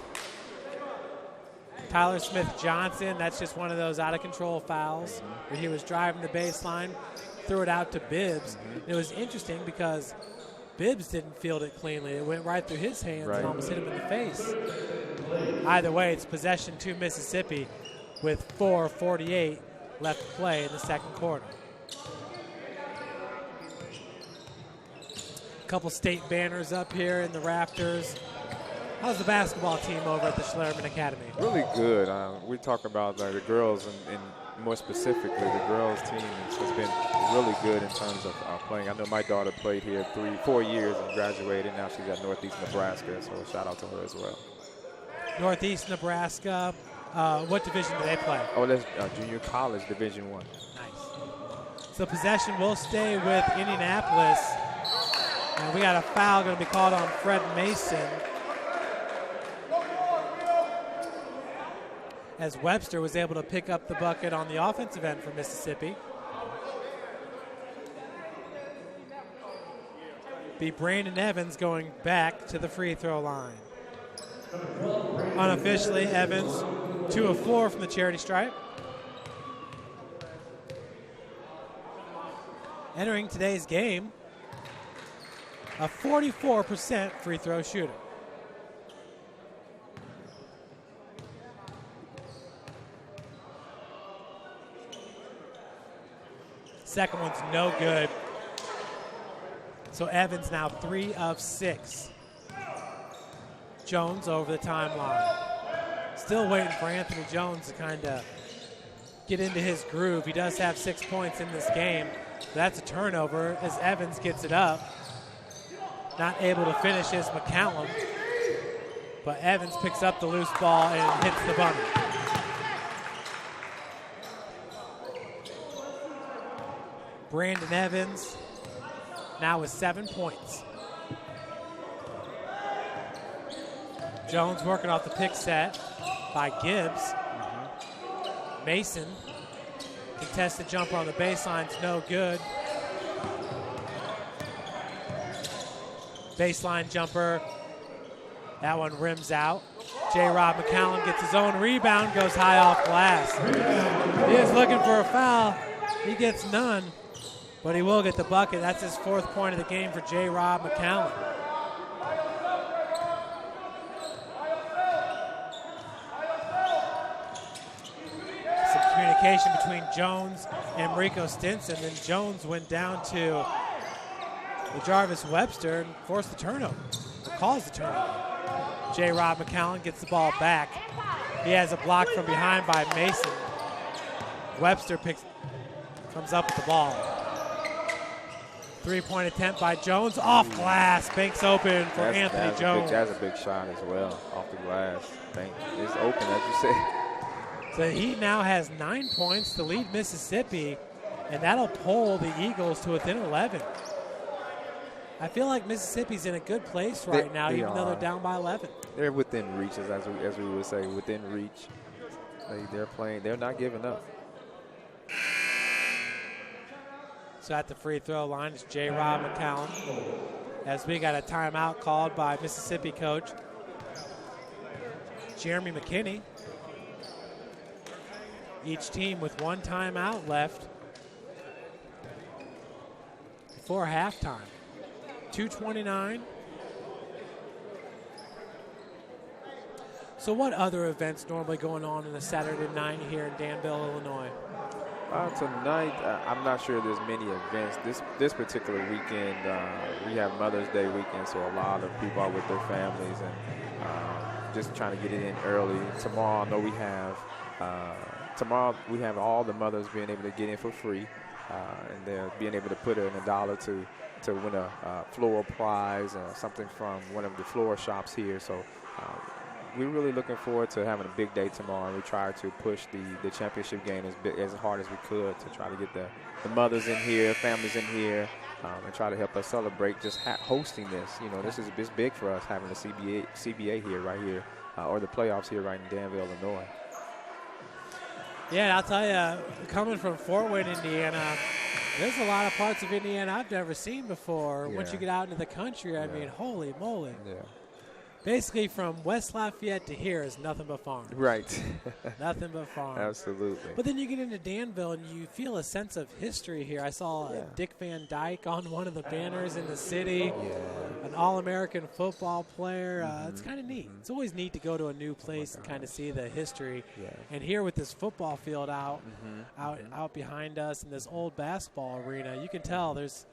S1: Tyler Smith-Johnson, that's just one of those out-of-control fouls where he was driving the baseline, threw it out to Bibbs. Mm-hmm. It was interesting because Bibbs didn't field it cleanly. It went right through his hands and almost hit him in the face. Either way, it's possession to Mississippi with 4:48 left to play in the second quarter. A couple state banners up here in the rafters. How's the basketball team over at the Schlerman Academy?
S2: Really good. We talk about the girls and more specifically the girls team has been really good in terms of playing. I know my daughter played here 3-4 years and graduated. Now she's at Northeast Nebraska, so shout out to her as well. Northeast
S1: Nebraska, what division do they play?
S2: Oh, that's junior college, Division I.
S1: Nice. So possession will stay with Indianapolis. And we got a foul going to be called on Fred Mason. As Webster was able to pick up the bucket on the offensive end for Mississippi. Be Brandon Evans going back to the free throw line. Unofficially, Evans 2 of 4 from the charity stripe. Entering today's game, a 44% free throw shooter. Second one's no good. So Evans now 3 of 6. Jones over the timeline. Still waiting for Anthony Jones to kind of get into his groove. He does have 6 points in this game. That's a turnover as Evans gets it up. Not able to finish is McCallum. But Evans picks up the loose ball and hits the bummer. Brandon Evans now with 7 points. Jones working off the pick set by Gibbs. Mason, contested jumper on the baseline's no good. Baseline jumper, that one rims out. J-Rob McCallum gets his own rebound, goes high off glass. He is looking for a foul. He gets none, but he will get the bucket. That's his 4th point of the game for J-Rob McCallum. Some communication between Jones and Rico Stinson. Then Jones went down to Jarvis Webster and forced the turnover, or caused the turnover. J-Rob McCallum gets the ball back. He has a block from behind by Mason. Webster comes up with the ball. 3-point attempt by Jones, off glass, banks open for Anthony Jones.
S2: That's a big shot as well, off the glass. It's open, as you said.
S1: So he now has 9 points to lead Mississippi, and that'll pull the Eagles to within 11. I feel like Mississippi's in a good place right now, even though they're down by 11.
S2: They're within reach, as we would say, within reach. They're playing. They're not giving up.
S1: So at the free throw line is J-Rob McCallum. as we got a timeout called by Mississippi coach Jeremy McKinney. Each team with one timeout left before halftime. 2:29. So what other events normally going on a Saturday night here in Danville, Illinois?
S2: Tonight, I'm not sure there's many events. This particular weekend, we have Mother's Day weekend, so a lot of people are with their families and just trying to get it in early. Tomorrow, I know we have all the mothers being able to get in for free, and they're being able to put in $1 to win a floral prize or something from one of the floral shops here. So we're really looking forward to having a big day tomorrow. We try to push the championship game as hard as we could to try to get the mothers in here, families in here, and try to help us celebrate just hosting this. You know, this is big for us having the CBA here, right here, or the playoffs here right in Danville, Illinois.
S1: Yeah, I'll tell you, coming from Fort Wayne, Indiana, there's a lot of parts of Indiana I've never seen before.
S2: Yeah.
S1: Once you get out into the country, I mean, holy moly.
S2: Yeah.
S1: Basically, from West Lafayette to here is nothing but farm.
S2: Right.
S1: Nothing but farm.
S2: Absolutely.
S1: But then you get into Danville, and you feel a sense of history here. I saw Dick Van Dyke on one of the banners in the city, an All-American football player. It's kind of neat. It's always neat to go to a new place and kind of see the history. Yeah. And here with this football field out behind us and this old basketball arena, you can tell there's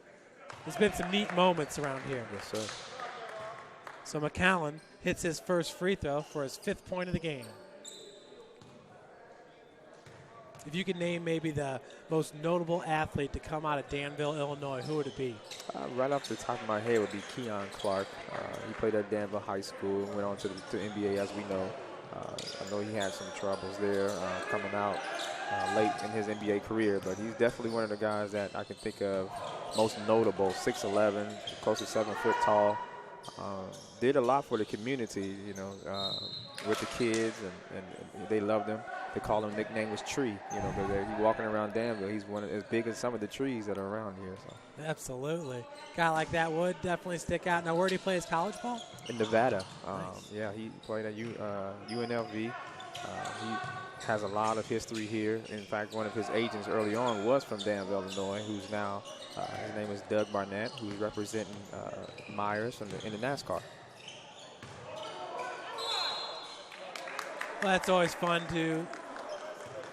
S1: been some neat moments around here.
S2: Yes, sir.
S1: So McCallum hits his first free throw for his 5th point of the game. If you could name maybe the most notable athlete to come out of Danville, Illinois, who would it be?
S2: Right off the top of my head would be Keon Clark. He played at Danville High School and went on to the NBA, as we know. I know he had some troubles there coming out late in his NBA career, but he's definitely one of the guys that I can think of most notable. 6'11", close to 7 foot tall. Did a lot for the community, you know, with the kids, and they loved him. They call him, nickname was Tree, you know, because he's walking around Danville. He's as big as some of the trees that are around here. So.
S1: Absolutely. Guy like that would definitely stick out. Now, where did he play his college ball?
S2: In Nevada.
S1: Nice.
S2: Yeah, he played at UNLV. He has a lot of history here. In fact, one of his agents early on was from Danville, Illinois, who's now, his name is Doug Barnett, who's representing Myers in the NASCAR.
S1: Well, that's always fun to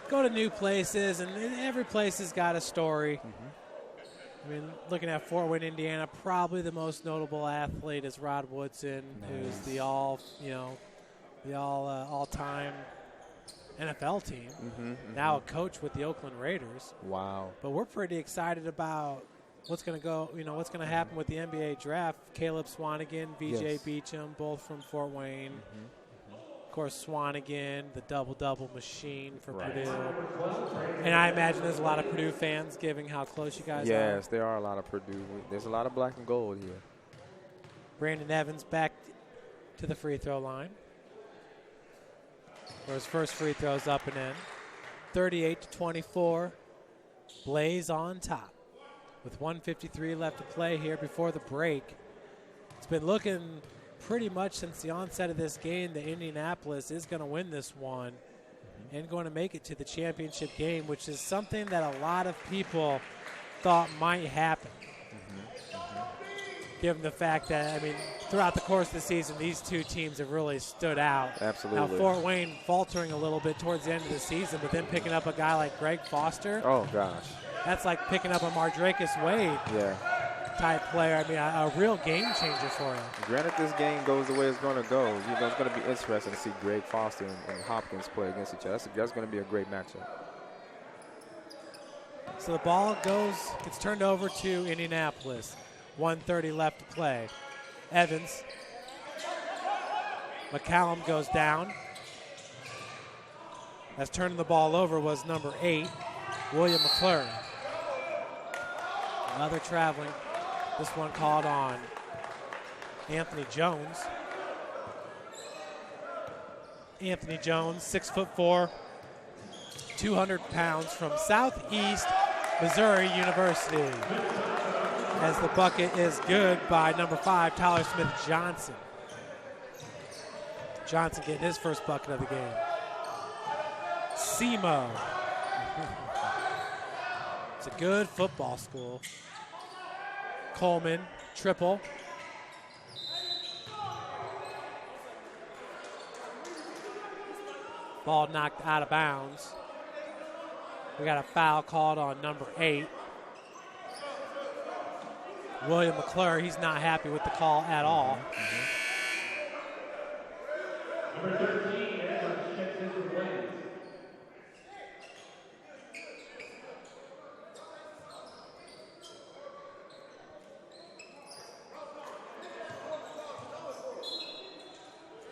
S1: go to new places, and every place has got a story. I mean, looking at Fort Wayne, Indiana, probably the most notable athlete is Rod Woodson, who's the all-time NFL team. Now a coach with the Oakland Raiders.
S2: Wow.
S1: But we're pretty excited about what's going to happen with the NBA draft. Caleb Swanigan, VJ Beecham, both from Fort Wayne. Of course, Swanigan, the double-double machine for Purdue. And I imagine there's a lot of Purdue fans given how close you guys are.
S2: Yes, there are a lot of Purdue. There's a lot of black and gold here.
S1: Brandon Evans back to the free throw line, where his first free throw is up and in. 38-24, Blaze on top with 1:53 left to play here before the break. It's been looking pretty much since the onset of this game that Indianapolis is going to win this one and going to make it to the championship game, which is something that a lot of people thought might happen. Given the fact that, I mean, throughout the course of the season, these two teams have really stood out.
S2: Absolutely.
S1: Now, Fort Wayne faltering a little bit towards the end of the season, but then picking up a guy like Greg Foster.
S2: Oh, gosh.
S1: That's like picking up a Mardrakus Wade type player. I mean, a real game changer for him.
S2: Granted, this game goes the way it's going to go. You know, it's going to be interesting to see Greg Foster and Hopkins play against each other. That's going to be a great matchup.
S1: So the ball gets turned over to Indianapolis. 1:30 left to play. Evans. McCallum goes down. As turning the ball over was number 8, William McClure. Another traveling. This one called on Anthony Jones. Anthony Jones, 6'4", 200 pounds, from Southeast Missouri University. as the bucket is good by number 5, Tyler Smith-Johnson. Johnson getting his first bucket of the game. SEMO. It's a good football school. Coleman, triple. Ball knocked out of bounds. We got a foul called on number 8. William McClure, he's not happy with the call at all.
S3: Number 13, Edwards checks in for Blaze.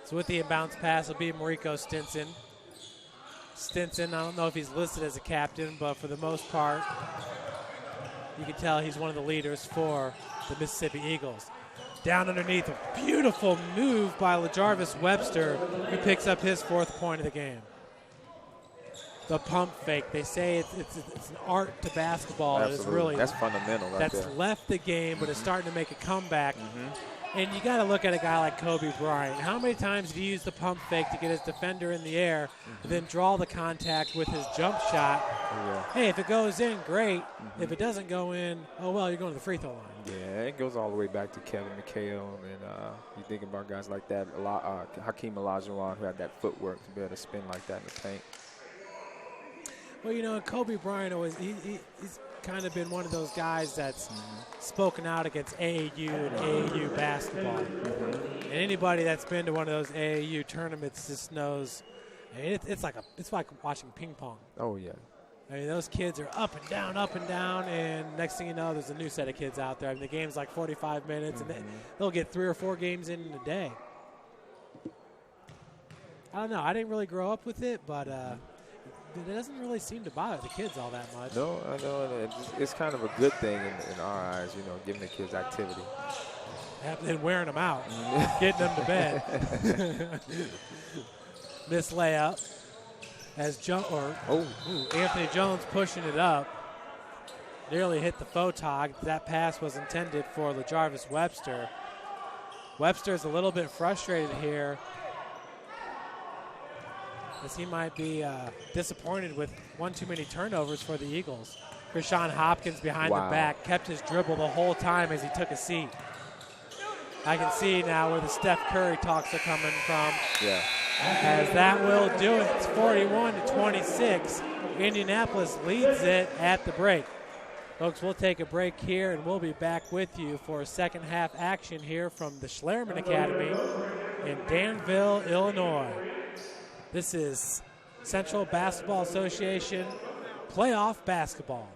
S1: So with the inbounds pass will be Mariko Stinson. Stinson, I don't know if he's listed as a captain, but for the most part, you can tell he's one of the leaders for the Mississippi Eagles. Down underneath, a beautiful move by LaJarvis Webster, who picks up his 4th point of the game. The pump fake, they say it's an art to basketball.
S2: Absolutely. That's fundamental right
S1: That's
S2: there.
S1: left the game, but it's starting to make a comeback. And you got to look at a guy like Kobe Bryant. How many times did he use the pump fake to get his defender in the air, then draw the contact with his jump shot? Hey, if it goes in, great. If it doesn't go in, oh, well, you're going to the free throw line.
S2: Yeah, it goes all the way back to Kevin McHale. And you think about guys like that, Hakeem Olajuwon, who had that footwork to be able to spin like that in the paint.
S1: Well, you know, Kobe Bryant, he's kind of been one of those guys that's spoken out against AAU and AAU basketball. And anybody that's been to one of those AAU tournaments just knows, I mean, it's like watching ping pong.
S2: Oh, yeah.
S1: I mean, those kids are up and down, and next thing you know, there's a new set of kids out there. I mean, the game's like 45 minutes, and they'll get 3 or 4 games in a day. I don't know. I didn't really grow up with it, but it doesn't really seem to bother the kids all that much.
S2: No, I know. It's kind of a good thing in our eyes, you know, giving the kids activity.
S1: And wearing them out, getting them to bed. Miss layup as Anthony Jones pushing it up. Nearly hit the photog. That pass was intended for LaJarvis Webster. Webster's a little bit frustrated here, as he might be disappointed with one too many turnovers for the Eagles. Rashawn Hopkins behind the back kept his dribble the whole time as he took a seat. I can see now where the Steph Curry talks are coming from.
S2: Yeah.
S1: As that will do it. It's 41-26. Indianapolis leads it at the break. Folks, we'll take a break here, and we'll be back with you for a second half action here from the Schlerman Academy in Danville, Illinois. This is Central Basketball Association playoff basketball.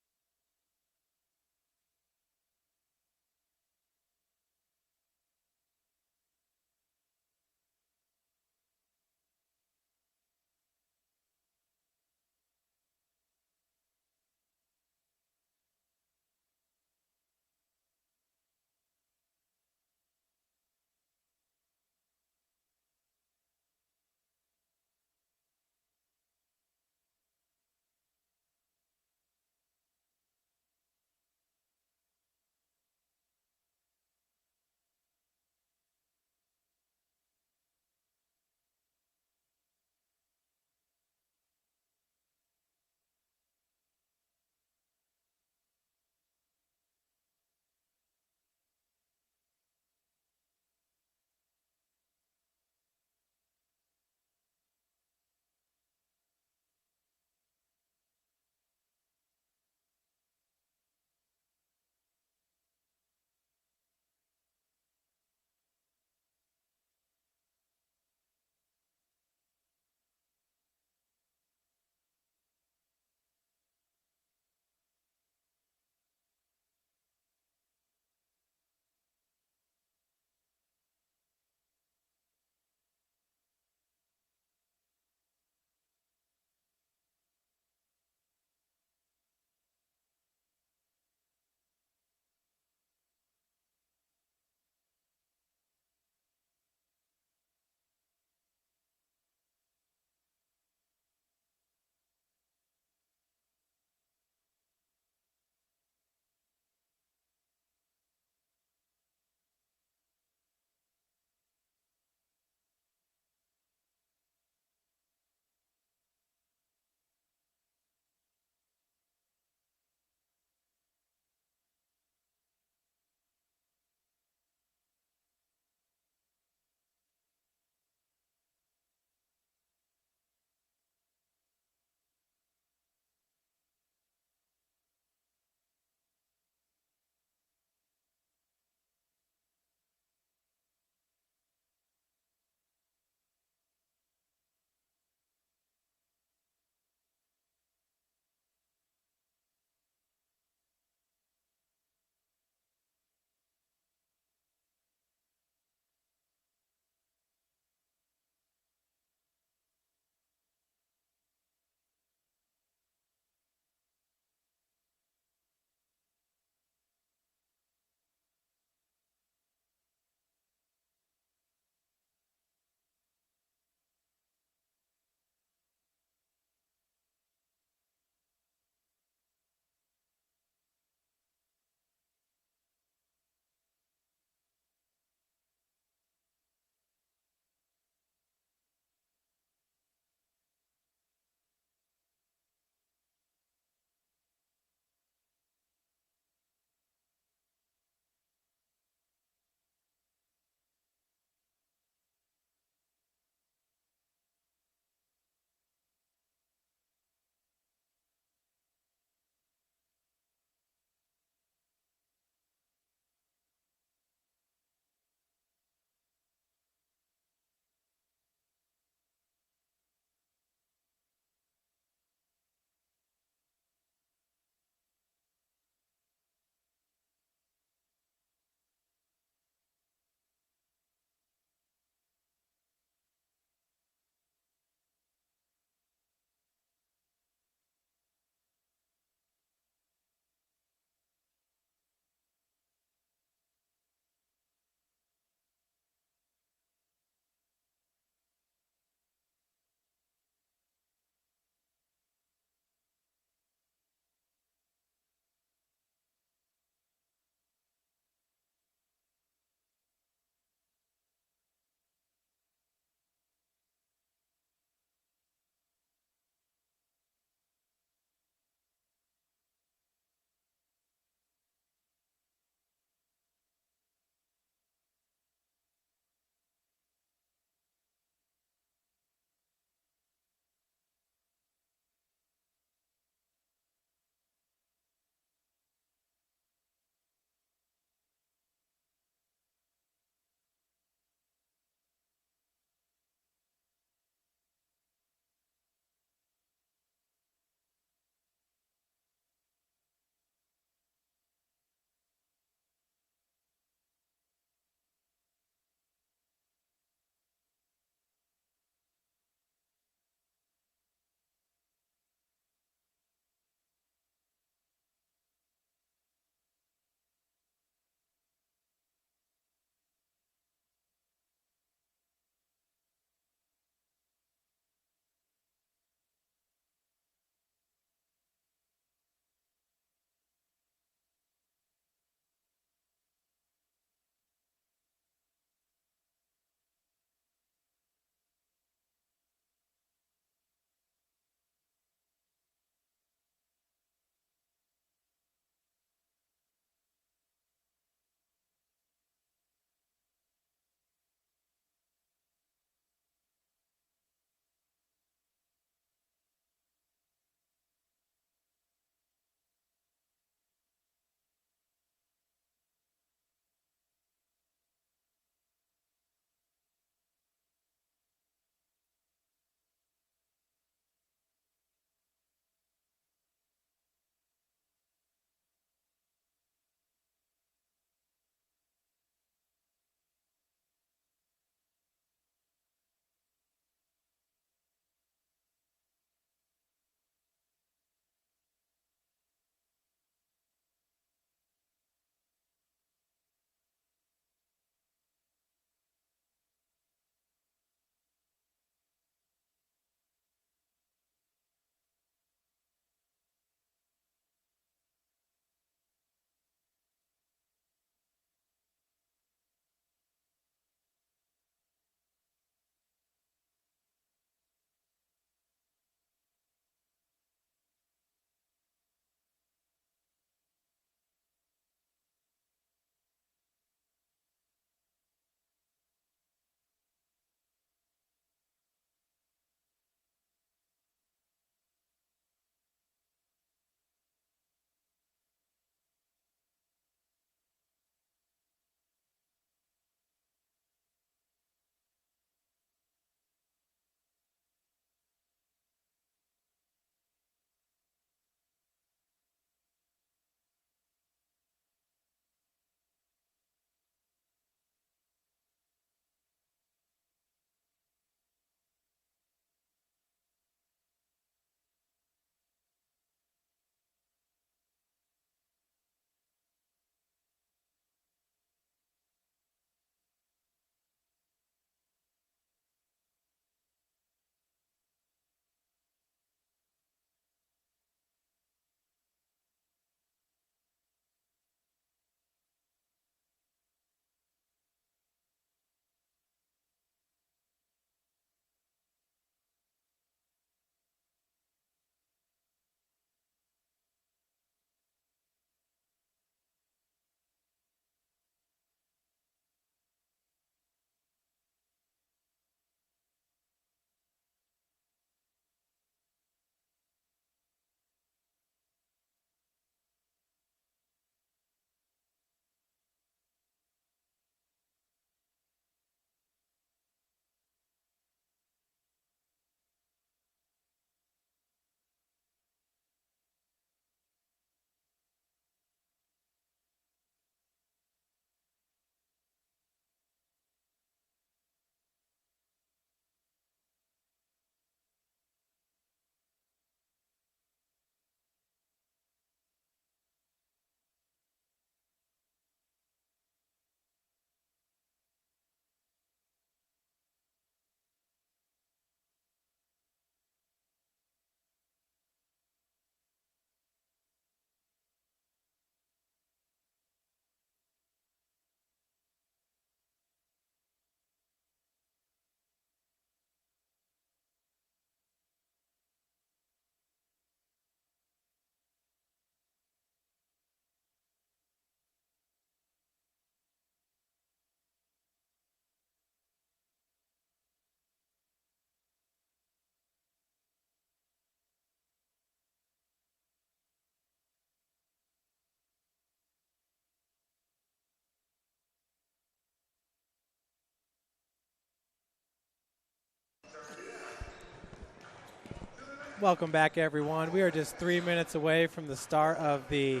S1: Welcome back, everyone. We are just 3 minutes away from the start of the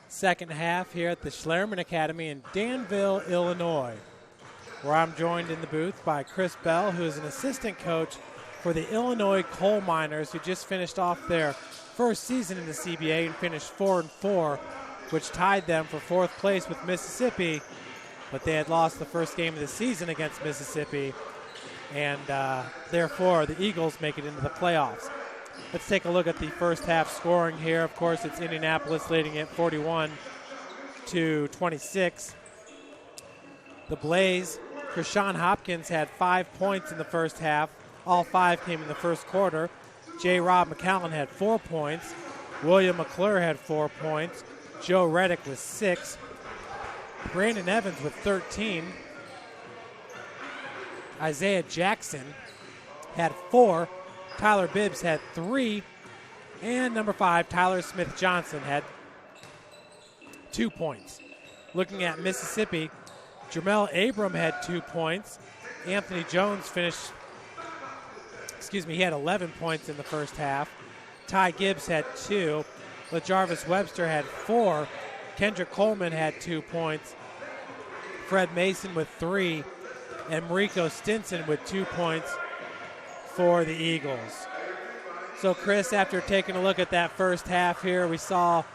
S1: second half here at the Schlerman Academy in Danville, Illinois, where I'm joined in the booth by Chris Bell, who is an assistant coach for the Illinois Coal Miners, who just finished off their first season in the CBA and finished 4-4, which tied them for fourth place with Mississippi, but they had lost the first game of the season against Mississippi, and therefore the Eagles make it into the playoffs. Let's take a look at the first half scoring here. Of course, it's Indianapolis leading it 41-26. The Blaze, Krishan Hopkins had 5 points in the first half. All 5 came in the first quarter. J. Rob McCallum had 4 points. William McClure had 4 points. Joe Reddick with 6. Brandon Evans with 13. Isaiah Jackson had 4. Tyler Bibbs had 3. And number 5, Tyler Smith Johnson had 2 points. Looking at Mississippi, Jermel Abram had 2 points. Anthony Jones he had 11 points in the first half. Ty Gibbs had 2. LaJarvis Webster had 4. Kendrick Coleman had 2 points. Fred Mason with 3. And Mariko Stinson with 2 points for the Eagles. So, Chris, after taking a look at that first half here, we saw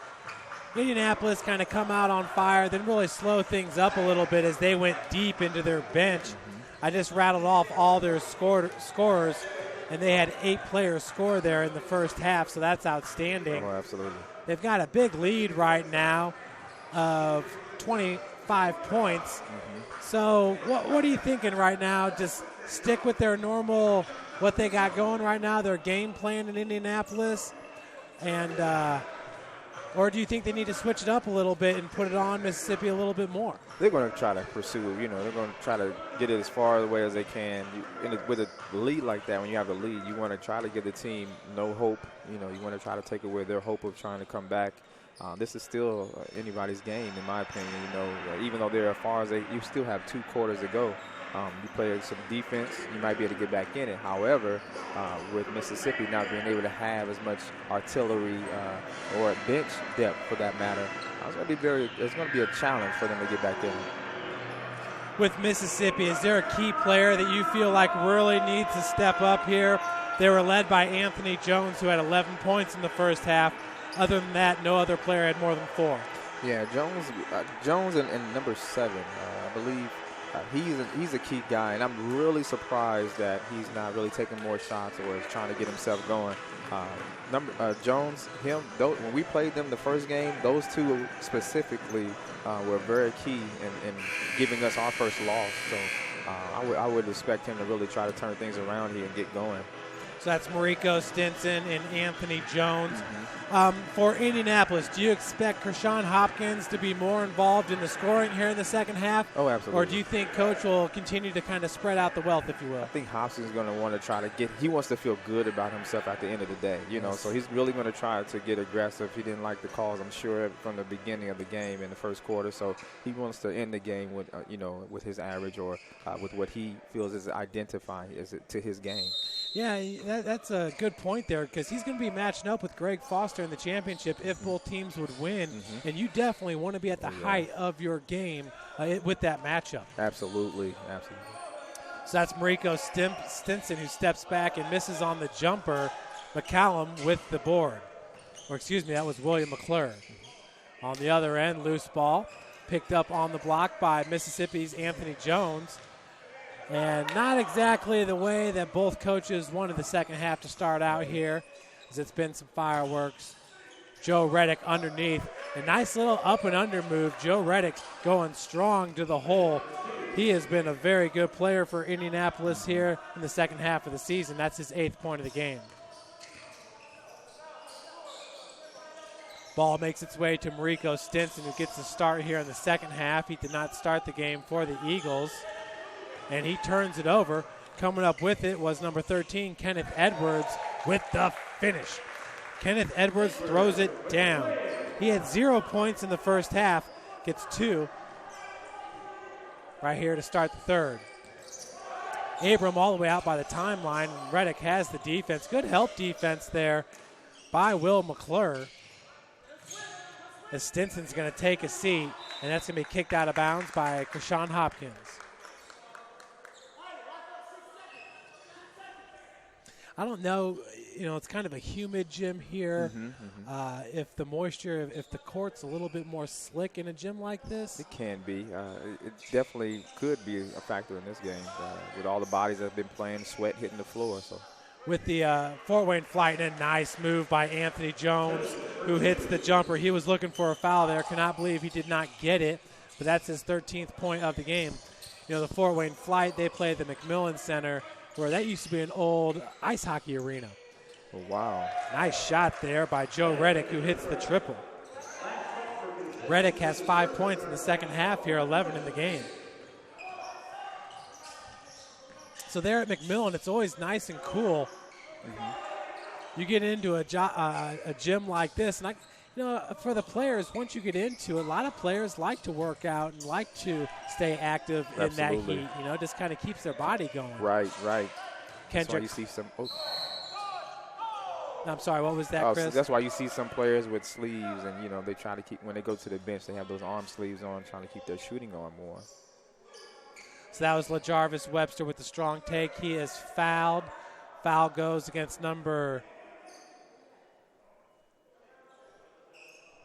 S1: Indianapolis kind of come out on fire, then really slow things up a little bit as they went deep into their bench. I just rattled off all their scorers, and they had 8 players score there in the first half, so that's outstanding.
S2: Oh, absolutely.
S1: They've got a big lead right now of 25 points. So what are you thinking right now? Just stick with their normal, what they got going right now, their game plan in Indianapolis, and or do you think they need to switch it up a little bit and put it on Mississippi a little bit more?
S2: They're going to try to pursue, they're going to try to get it as far away as they can. With a lead like that, when you have a lead, you want to try to give the team no hope. You want to try to take away their hope of trying to come back. This is still anybody's game, in my opinion. Even though they're as far as you still have 2 quarters to go. You play some defense, you might be able to get back in it. However, with Mississippi not being able to have as much artillery or bench depth, for that matter, it's going to be a challenge for them to get back in it.
S1: With Mississippi, is there a key player that you feel like really needs to step up here? They were led by Anthony Jones, who had 11 points in the first half. Other than that, no other player had more than 4.
S2: Yeah, Jones and number 7, I believe. He's a key guy, and I'm really surprised that he's not really taking more shots or is trying to get himself going. Jones, when we played them the first game, those 2 specifically were very key in giving us our first loss. So I would expect him to really try to turn things around here and get going.
S1: So that's Mariko Stinson and Anthony Jones. For Indianapolis, do you expect Krishan Hopkins to be more involved in the scoring here in the second half?
S2: Oh, absolutely.
S1: Or do you think Coach will continue to kind of spread out the wealth, if you will?
S2: I think Hopkins is going to want to try to he wants to feel good about himself at the end of the day, so he's really going to try to get aggressive. He didn't like the calls, I'm sure, from the beginning of the game in the first quarter, so he wants to end the game with, with his average or with what he feels is identifying to his game.
S1: Yeah, that's a good point there, because he's going to be matching up with Greg Foster in the championship if both teams would win, and you definitely want to be at the height of your game with that matchup.
S2: Absolutely.
S1: So that's Mariko Stinson, who steps back and misses on the jumper. McCallum with the board. That was William McClure. On the other end, loose ball picked up on the block by Mississippi's Anthony Jones. And not exactly the way that both coaches wanted the second half to start out here, as it's been some fireworks. Joe Reddick underneath. A nice little up and under move. Joe Reddick going strong to the hole. He has been a very good player for Indianapolis here in the second half of the season. That's his 8th point of the game. Ball makes its way to Mariko Stinson, who gets the start here in the second half. He did not start the game for the Eagles. And he turns it over. Coming up with it was number 13, Kenneth Edwards, with the finish. Kenneth Edwards throws it down. He had 0 points in the first half, gets 2 right here to start the third. Abram all the way out by the timeline. And Reddick has the defense. Good help defense there by Will McClure. As Stinson's going to take a seat, and that's going to be kicked out of bounds by Krishan Hopkins. I don't know, it's kind of a humid gym here. If the moisture, if the court's a little bit more slick in a gym like this.
S2: It can be. It definitely could be a factor in this game with all the bodies that have been playing, sweat hitting the floor. So.
S1: With the Fort Wayne Flite, and a nice move by Anthony Jones, who hits the jumper. He was looking for a foul there. Cannot believe he did not get it, but that's his 13th point of the game. The Fort Wayne Flite, they play at the McMillan Center, where that used to be an old ice hockey arena.
S2: Oh, wow.
S1: Nice shot there by Joe Reddick, who hits the triple. Reddick has 5 points in the second half here, 11 in the game. So there at McMillan, it's always nice and cool. You get into a gym like this, and for the players, once you get into it, a lot of players like to work out and like to stay active in that heat. It just kind of keeps their body going.
S2: Right.
S1: Kendrick.
S2: That's why you see some.
S1: I'm sorry, what was that, Chris?
S2: So that's why you see some players with sleeves, and they try to keep, when they go to the bench, they have those arm sleeves on, trying to keep their shooting on more.
S1: So that was LaJarvis Webster with the strong take. He is fouled. Foul goes against number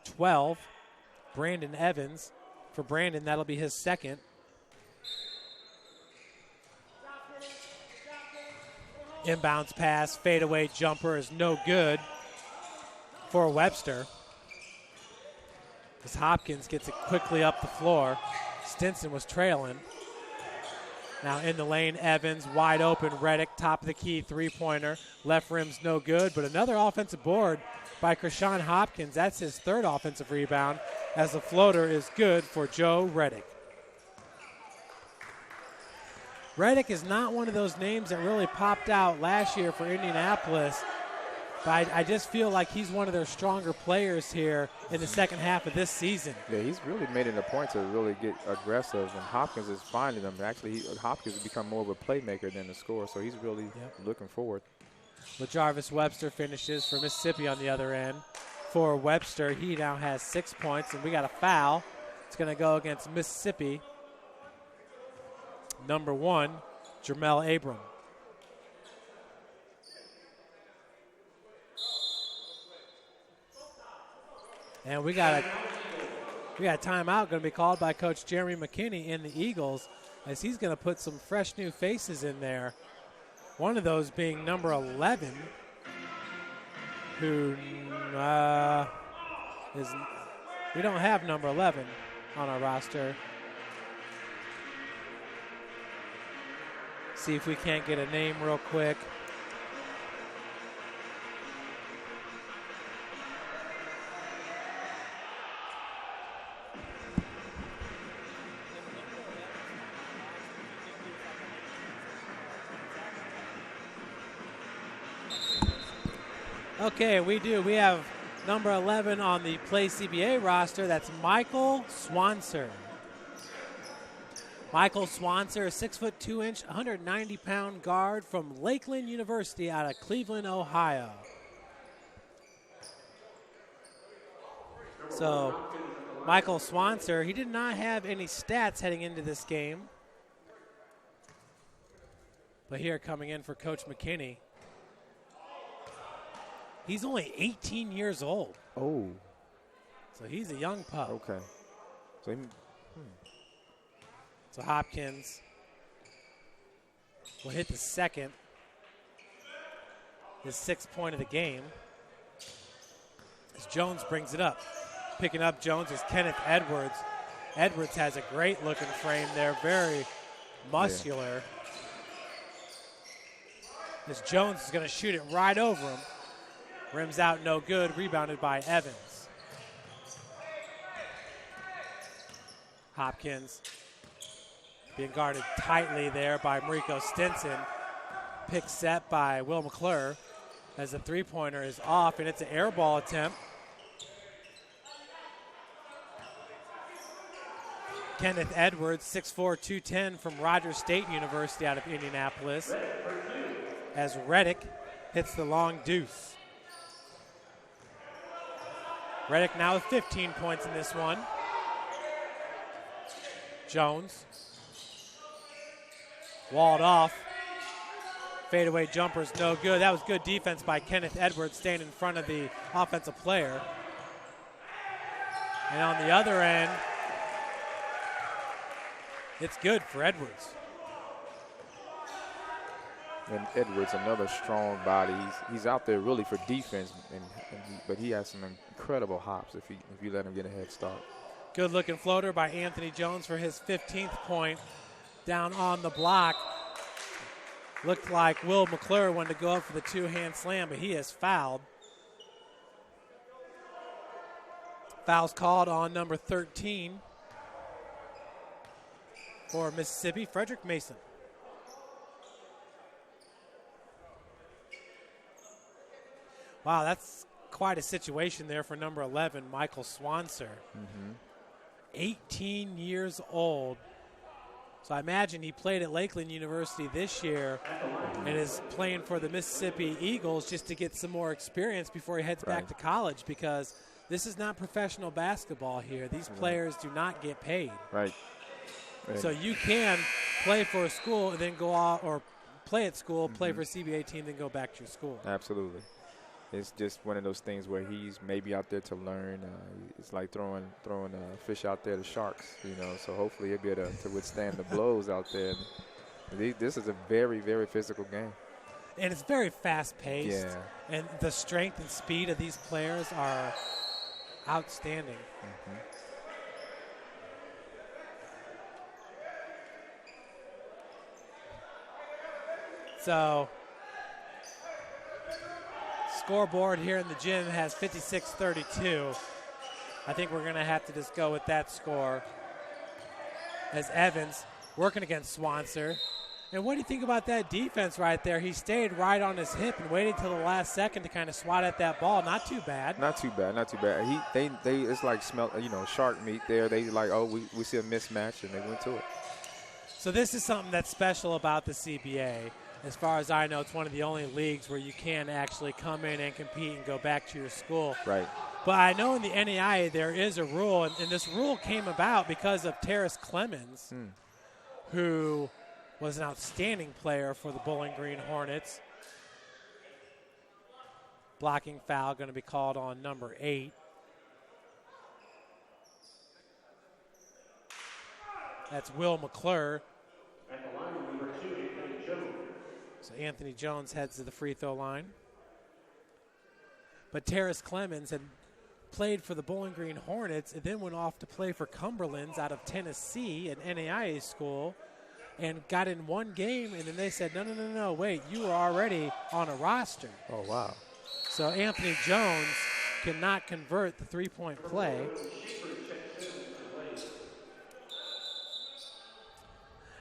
S1: 12, Brandon Evans. For Brandon, that'll be his second. Inbounds pass, fadeaway jumper is no good for Webster. As Hopkins gets it quickly up the floor. Stinson was trailing. Now in the lane, Evans, wide open. Reddick, top of the key, three-pointer. Left rim's no good, but another offensive board by Krishan Hopkins. That's his third offensive rebound, as the floater is good for Joe Reddick. Reddick is not one of those names that really popped out last year for Indianapolis, but I just feel like he's one of their stronger players here in the second half of this season.
S2: Yeah, he's really made it a point to really get aggressive, and Hopkins is finding them. Actually, Hopkins has become more of a playmaker than a scorer, so he's really looking forward.
S1: LaJarvis Webster finishes for Mississippi on the other end. For Webster, he now has 6 points, and we got a foul. It's going to go against Mississippi. Number 1, Jermel Abram. And we got a timeout going to be called by Coach Jeremy McKinney in the Eagles, as he's going to put some fresh new faces in there. One of those being number 11, who we don't have number 11 on our roster. See if we can't get a name real quick. Okay, we do. We have number 11 on the Play CBA roster. That's Michael Swanser. Michael Swanser, a 6'2", 190-pound guard from Lakeland University out of Cleveland, Ohio. So, Michael Swanser, he did not have any stats heading into this game. But here coming in for Coach McKinney, he's only 18 years old.
S2: Oh.
S1: So he's a young pup.
S2: Okay. So
S1: So Hopkins will hit the second, his 6th point of the game, as Jones brings it up. Picking up Jones is Kenneth Edwards. Edwards has a great looking frame there, very muscular. As Jones is going to shoot it right over him. Rims out, no good, rebounded by Evans. Hopkins being guarded tightly there by Mariko Stinson. Pick set by Will McClure as the three-pointer is off, and it's an air ball attempt. Kenneth Edwards, 6'4", 210 from Rogers State University out of Indianapolis, as Reddick hits the long deuce. Reddick now with 15 points in this one. Jones. Walled off. Fadeaway jumper's no good. That was good defense by Kenneth Edwards, staying in front of the offensive player. And on the other end, it's good for Edwards.
S2: And Edwards, another strong body. He's out there really for defense, but he has some incredible hops if you let him get a head start.
S1: Good looking floater by Anthony Jones for his 15th point down on the block. Looked like Will McClure wanted to go up for the two-hand slam, but he is fouled. Foul's called on number 13 for Mississippi, Frederick Mason. Wow, that's quite a situation there for number 11, Michael Swanser. 18 years old. So I imagine he played at Lakeland University this year and is playing for the Mississippi Eagles just to get some more experience before he heads back to college, because this is not professional basketball here. These players do not get paid.
S2: Right.
S1: So you can play for a school and then go out, or play at school, play for a CBA team, then go back to your school.
S2: Absolutely. It's just one of those things where he's maybe out there to learn. It's like throwing a fish out there to sharks, So hopefully he'll be able to withstand the blows out there. This is a very, very physical game.
S1: And it's very fast-paced.
S2: Yeah.
S1: And the strength and speed of these players are outstanding. So scoreboard here in the gym has 56-32. I think we're going to have to just go with that score, as Evans working against Swanser. And what do you think about that defense right there? He stayed right on his hip and waited till the last second to kind of swat at that ball. Not too bad.
S2: Not too bad. They it's like shark meat there. They like, we see a mismatch, and they went to it.
S1: So this is something that's special about the CBA. As far as I know, it's one of the only leagues where you can actually come in and compete and go back to your school.
S2: Right.
S1: But I know in the NAIA there is a rule, and this rule came about because of Terrace Clemens, who was an outstanding player for the Bowling Green Hornets. Blocking foul going to be called on number 8. That's Will McClure. So Anthony Jones heads to the free throw line. But Terrace Clemens had played for the Bowling Green Hornets and then went off to play for Cumberland's out of Tennessee, an NAIA school, and got in one game, and then they said, no, wait, you were already on a roster.
S2: Oh, wow.
S1: So Anthony Jones cannot convert the three-point play.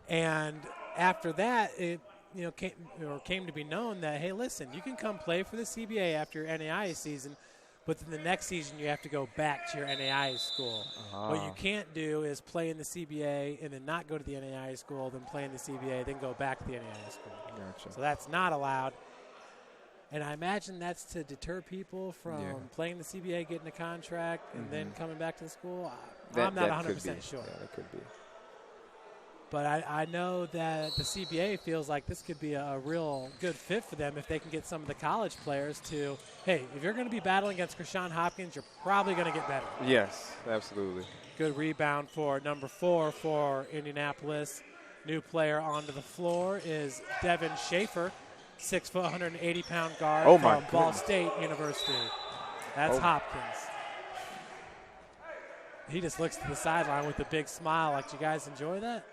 S1: And after that, it came to be known that, hey, listen, you can come play for the CBA after your NAIA season, but then the next season you have to go back to your NAIA school. What you can't do is play in the CBA and then not go to the NAIA school, then play in the CBA, then go back to the NAIA school.
S2: Gotcha.
S1: So that's not allowed. And I imagine that's to deter people from playing the CBA, getting a contract, and then coming back to the school. I'm not 100% sure.
S2: Yeah, that could be.
S1: But I know that the CBA feels like this could be a real good fit for them if they can get some of the college players to, hey, if you're going to be battling against Krishan Hopkins, you're probably going to get better.
S2: Yes, absolutely.
S1: Good rebound for number 4 for Indianapolis. New player onto the floor is Devin Schaefer, 6 foot, 180-pound guard from Ball State University. That's Hopkins. He just looks to the sideline with a big smile like, you guys enjoy that?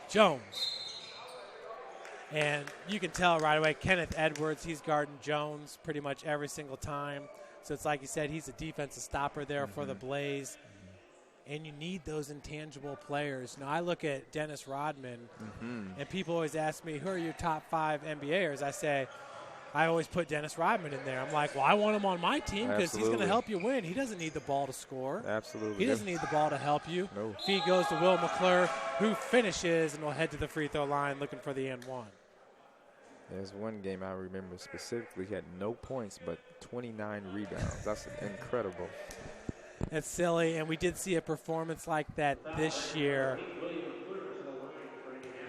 S1: Jones. And you can tell right away, Kenneth Edwards, he's guarding Jones pretty much every single time. So it's like you said, he's a defensive stopper there for the Blaze. And you need those intangible players. Now, I look at Dennis Rodman, and people always ask me, who are your top 5 NBAers? I say, I always put Dennis Rodman in there. I'm like, well, I want him on my team because he's going to help you win. He doesn't need the ball to score.
S2: Absolutely.
S1: He doesn't need the ball to help you.
S2: No.
S1: Feed goes to Will McClure, who finishes and will head to the free throw line looking for the N1.
S2: There's one game I remember specifically. He had no points but 29 rebounds. That's incredible.
S1: That's silly, and we did see a performance like that this year.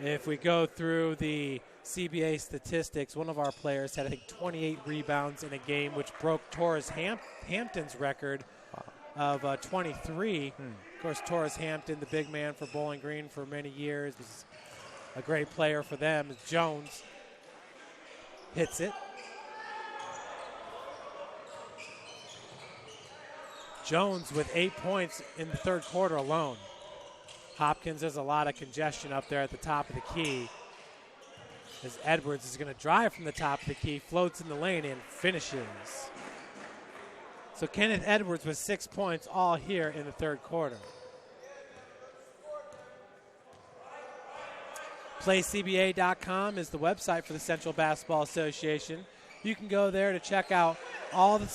S1: If we go through the CBA statistics, one of our players had, I think, 28 rebounds in a game, which broke Torres Hampton's record of 23. Of course, Torres Hampton, the big man for Bowling Green for many years, was a great player for them. Jones hits it. Jones with 8 points in the third quarter alone. Hopkins, there's a lot of congestion up there at the top of the key. As Edwards is going to drive from the top of the key, floats in the lane, and finishes. So Kenneth Edwards with 6 points all here in the third quarter. PlayCBA.com is the website for the Central Basketball Association. You can go there to check out all the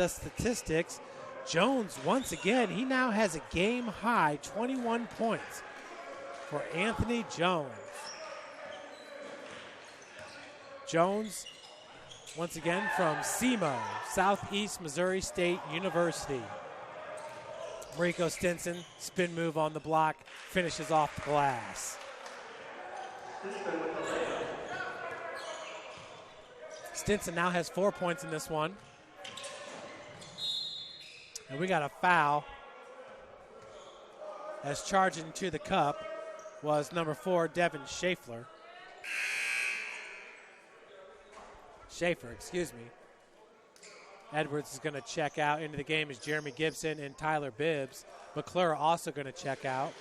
S1: statistics. Jones, once again, he now has a game-high 21 points for Anthony Jones. Jones, once again, from SEMO, Southeast Missouri State University. Mariko Stinson, spin move on the block, finishes off the glass. Stinson now has 4 points in this one. And we got a foul as charging to the cup was number 4, Devin Schaefer. Edwards is going to check out. Into the game is Jeremy Gibson and Tyler Bibbs. McClure also going to check out.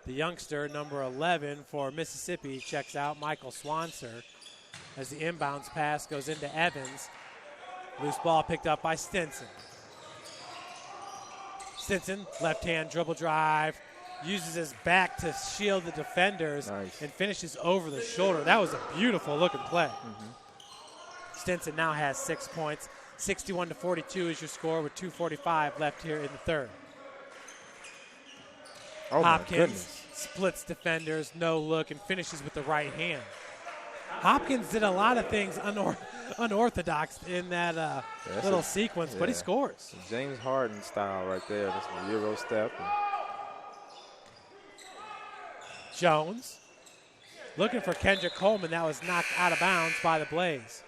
S1: The youngster, number 11 for Mississippi, checks out. Michael Swanser as the inbounds pass goes into Evans. Loose ball picked up by Stinson. Stinson, left-hand dribble drive, uses his back to shield the defenders and finishes over the shoulder. That was a beautiful-looking play. Stinson now has 6 points. 61-42 is your score with 2:45 left here in the third. Hopkins splits defenders, no look, and finishes with the right hand. Hopkins did a lot of things unorthodox in that little sequence, but he scores.
S2: James Harden style right there, just a Euro step.
S1: Jones looking for Kendrick Coleman. That was knocked out of bounds by the Blaze.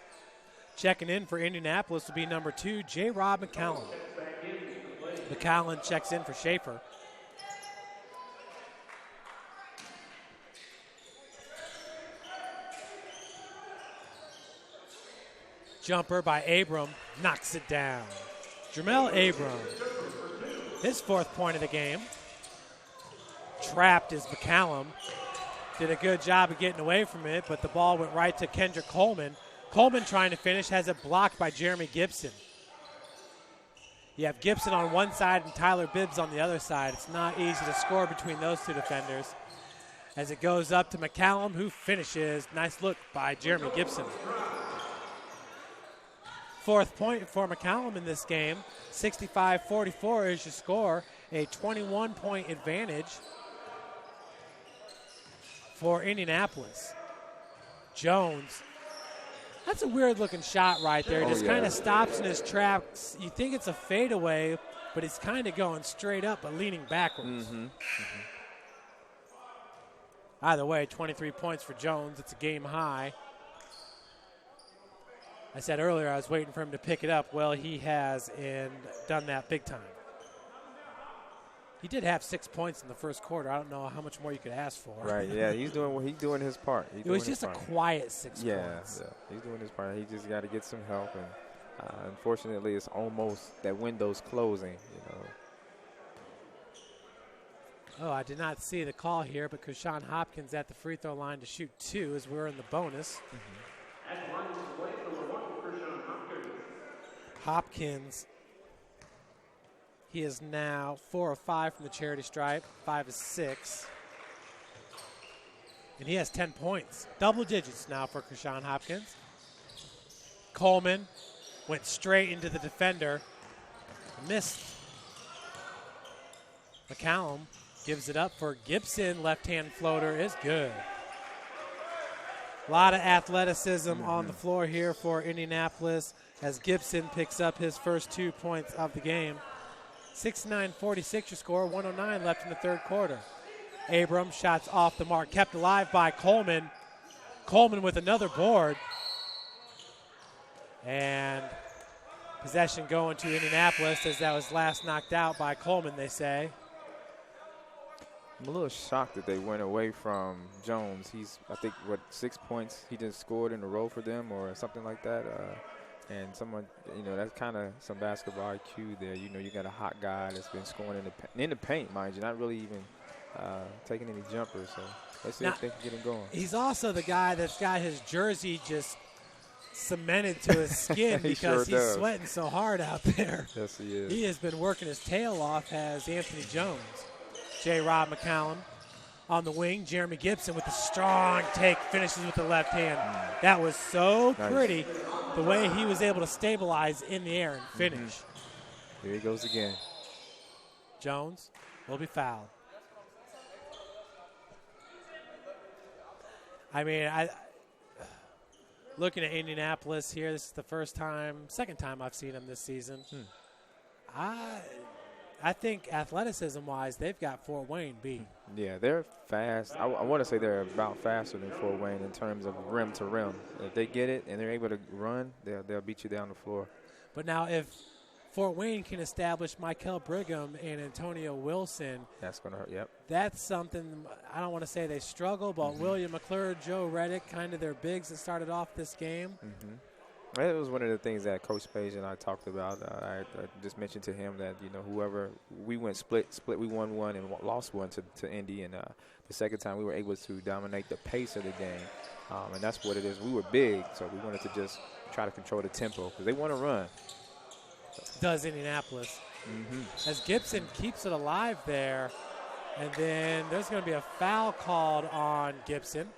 S1: Checking in for Indianapolis will be number 2, J. Rob McCallum. McCallum checks in for Schaefer. Jumper by Abram, knocks it down. Jamel Abram, his 4th point of the game. Trapped is McCallum. Did a good job of getting away from it, but the ball went right to Kendrick Coleman. Coleman trying to finish, has it blocked by Jeremy Gibson. You have Gibson on one side and Tyler Bibbs on the other side. It's not easy to score between those two defenders. As it goes up to McCallum, who finishes. Nice look by Jeremy Gibson. 4th point for McCallum in this game. 65-44 is your score. A 21-point advantage for Indianapolis. Jones. That's a weird-looking shot right there. He just kind of stops in his tracks. You think it's a fadeaway, but he's kind of going straight up but leaning backwards. Either way, 23 points for Jones. It's a game high. I said earlier I was waiting for him to pick it up. Well, he has and done that big time. He did have 6 points in the first quarter. I don't know how much more you could ask for.
S2: Right, yeah, he's doing his part.
S1: It was just a quiet 6 points.
S2: Yeah, he's doing his part. He just got to get some help, and unfortunately, it's almost that window's closing.
S1: Oh, I did not see the call here, but Krishan Hopkins at the free throw line to shoot 2 as we're in the bonus. Hopkins, he is now 4 of 5 from the charity stripe, 5 of 6. And he has 10 points. Double digits now for Krishan Hopkins. Coleman went straight into the defender. Missed. McCallum gives it up for Gibson. Left-hand floater is good. A lot of athleticism on the floor here for Indianapolis as Gibson picks up his first 2 points of the game. 69-46 your score, 109 left in the third quarter. Abram, shots off the mark, kept alive by Coleman. Coleman with another board. And possession going to Indianapolis as that was last knocked out by Coleman, they say.
S2: I'm a little shocked that they went away from Jones. He's, I think, 6 points he just scored in a row for them or something like that. And someone, that's kind of some basketball IQ there. You got a hot guy that's been scoring in the paint, mind you, not really even taking any jumpers. So let's see if they can get him going.
S1: He's also the guy that's got his jersey just cemented to his skin because he's sweating so hard out there.
S2: Yes, he is.
S1: He has been working his tail off as Anthony Jones. J. Rob McCallum on the wing. Jeremy Gibson with a strong take, finishes with the left hand. That was so pretty, the way he was able to stabilize in the air and finish.
S2: Here he goes again.
S1: Jones will be fouled. I mean, looking at Indianapolis here, this is the second time I've seen them this season. I think athleticism-wise, they've got Fort Wayne beat.
S2: Yeah, they're fast. I want to say they're about faster than Fort Wayne in terms of rim to rim. If they get it and they're able to run, they'll beat you down the floor.
S1: But now if Fort Wayne can establish Michael Brigham and Antonio Wilson,
S2: that's going to hurt, yep.
S1: That's something, I don't want to say they struggle, but William McClure, Joe Reddick, kind of their bigs that started off this game.
S2: It was one of the things that Coach Page and I talked about. I just mentioned to him that, whoever we went split, we won one and lost one to Indy. And the second time we were able to dominate the pace of the game. And that's what it is. We were big, so we wanted to just try to control the tempo because they want to run.
S1: Does Indianapolis. As Gibson keeps it alive there. And then there's going to be a foul called on Gibson.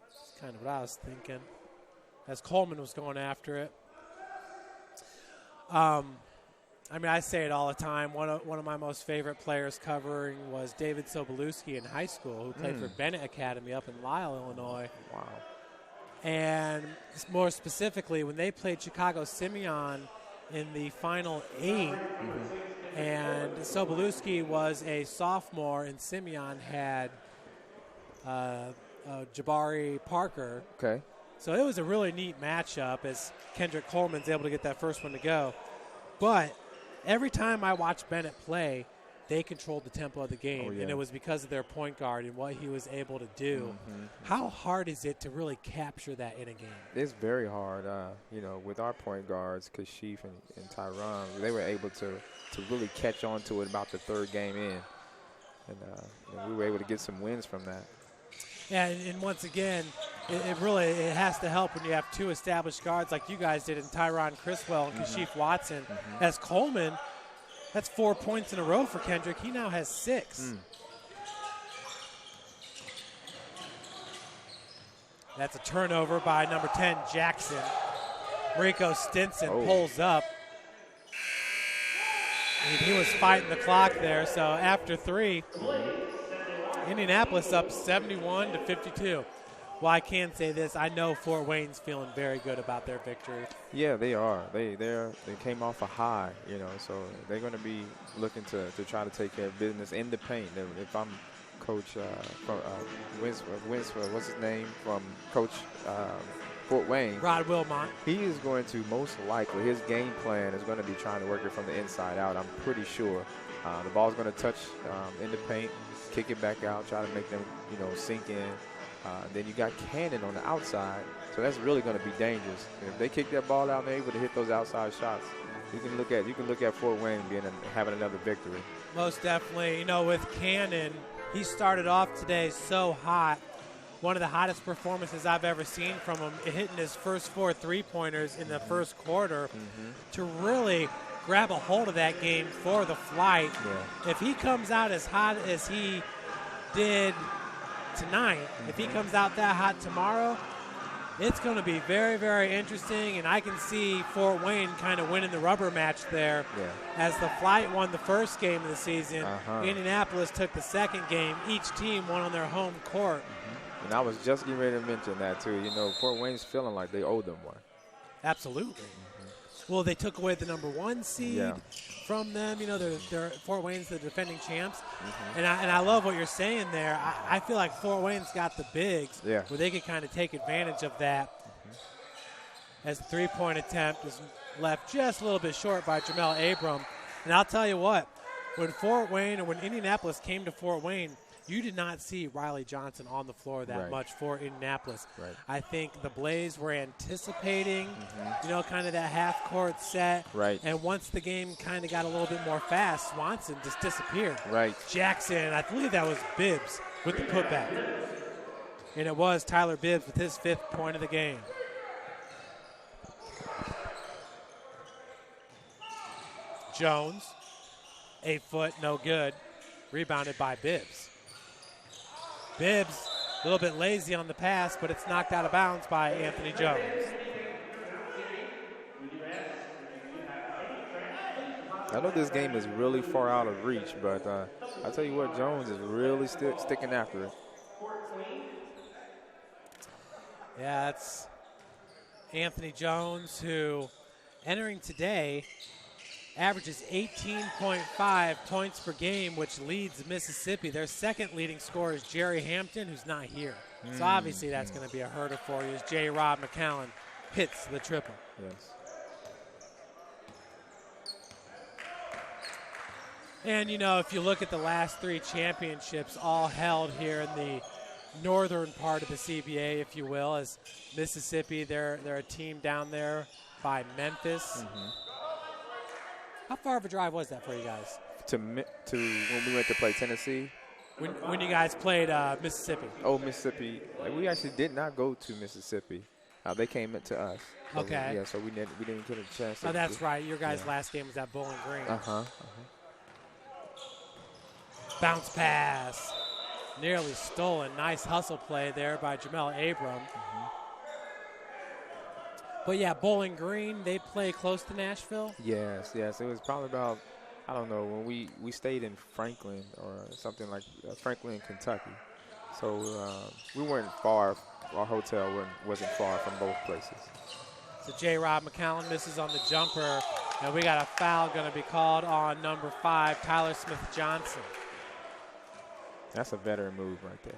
S1: That's kind of what I was thinking, as Coleman was going after it. I mean, I say it all the time. One of my most favorite players covering was David Sobolewski in high school, who played for Bennett Academy up in Lisle, Illinois.
S2: Wow.
S1: And more specifically, when they played Chicago Simeon in the Final 8, and Sobolewski was a sophomore, and Simeon had Jabari Parker.
S2: Okay.
S1: So it was a really neat matchup as Kendrick Coleman's able to get that first one to go. But every time I watched Bennett play, they controlled the tempo of the game, and it was because of their point guard and what he was able to do. How hard is it to really capture that in a game?
S2: It's very hard. With our point guards, Kashif and Tyron, they were able to really catch on to it about the third game in. And we were able to get some wins from that.
S1: Yeah, and once again, it has to help when you have two established guards like you guys did in Tyron Criswell and Kashif Watson. As Coleman, that's 4 points in a row for Kendrick. He now has 6. That's a turnover by number 10, Jackson. Rico Stinson pulls up. He was fighting the clock there, so after 3, Indianapolis up 71-52. Well, I can say this. I know Fort Wayne's feeling very good about their victory.
S2: Yeah, they are. They came off a high, so they're going to be looking to try to take care of business in the paint. If I'm Coach Winsford, what's his name, from Coach Fort Wayne.
S1: Rod Wilmot.
S2: He is going to most likely, his game plan is going to be trying to work it from the inside out, I'm pretty sure. The ball's going to touch in the paint, kick it back out, try to make them, sink in. Then you got Cannon on the outside, so that's really going to be dangerous. And if they kick that ball out and they're able to hit those outside shots, you can look at Fort Wayne having another victory.
S1: Most definitely. With Cannon, he started off today so hot. One of the hottest performances I've ever seen from him, hitting his first 4 3-pointers in the first quarter to really grab a hold of that game for the Flite. If he comes out as hot as he did tonight. If he comes out that hot tomorrow, it's going to be very, very interesting, and I can see Fort Wayne kind of winning the rubber match there.
S2: Yeah.
S1: As the Flite won the first game of the season, Indianapolis took the second game. Each team won on their home court.
S2: And I was just getting ready to mention that, too. You know, Fort Wayne's feeling like they owe them one.
S1: Absolutely. Well, they took away the number 1 seed from them. You know, they're Fort Wayne's the defending champs. And I love what you're saying there. I feel like Fort Wayne's got the bigs where they could kind of take advantage of that. As the three-point attempt is left just a little bit short by Jamel Abram. And I'll tell you what, when Indianapolis came to Fort Wayne, you did not see Riley Johnson on the floor that much for Indianapolis. I think the Blaze were anticipating, you know, kind of that half-court set. And once the game kind of got a little bit more fast, Swanson just disappeared. Jackson, I believe that was Bibbs with the putback. And it was Tyler Bibbs with his 5th point of the game. Jones, 8 foot, no good. Rebounded by Bibbs. Bibbs, a little bit lazy on the pass, but it's knocked out of bounds by Anthony Jones.
S2: I know this game is really far out of reach, but I'll tell you what, Jones is really sticking after it.
S1: Yeah, that's Anthony Jones, who entering today averages 18.5 points per game, which leads Mississippi. Their second leading scorer is Jerry Hampton, who's not here. So obviously that's going to be a hurdle for you as J. Rob McCallum hits the triple. And, you know, if you look at the last 3 championships, all held here in the northern part of the CBA, if you will, as Mississippi, they're a team down there by Memphis. How far of a drive was that for you guys?
S2: To when we went to play Tennessee?
S1: When you guys played Mississippi.
S2: Oh, Mississippi. We actually did not go to Mississippi. They came to us. So
S1: okay.
S2: So we didn't get a chance.
S1: Oh, that's right. Your guys' last game was at Bowling Green. Bounce pass. Nearly stolen. Nice hustle play there by Jamel Abram. But, yeah, Bowling Green, they play close to Nashville?
S2: Yes. It was probably about, I don't know, when we stayed in Franklin or something like Franklin, Kentucky. So we weren't far. Our hotel wasn't far from both places.
S1: So J. Rob McCallum misses on the jumper. And we got a foul going to be called on number 5, Tyler Smith-Johnson.
S2: That's a veteran move right there.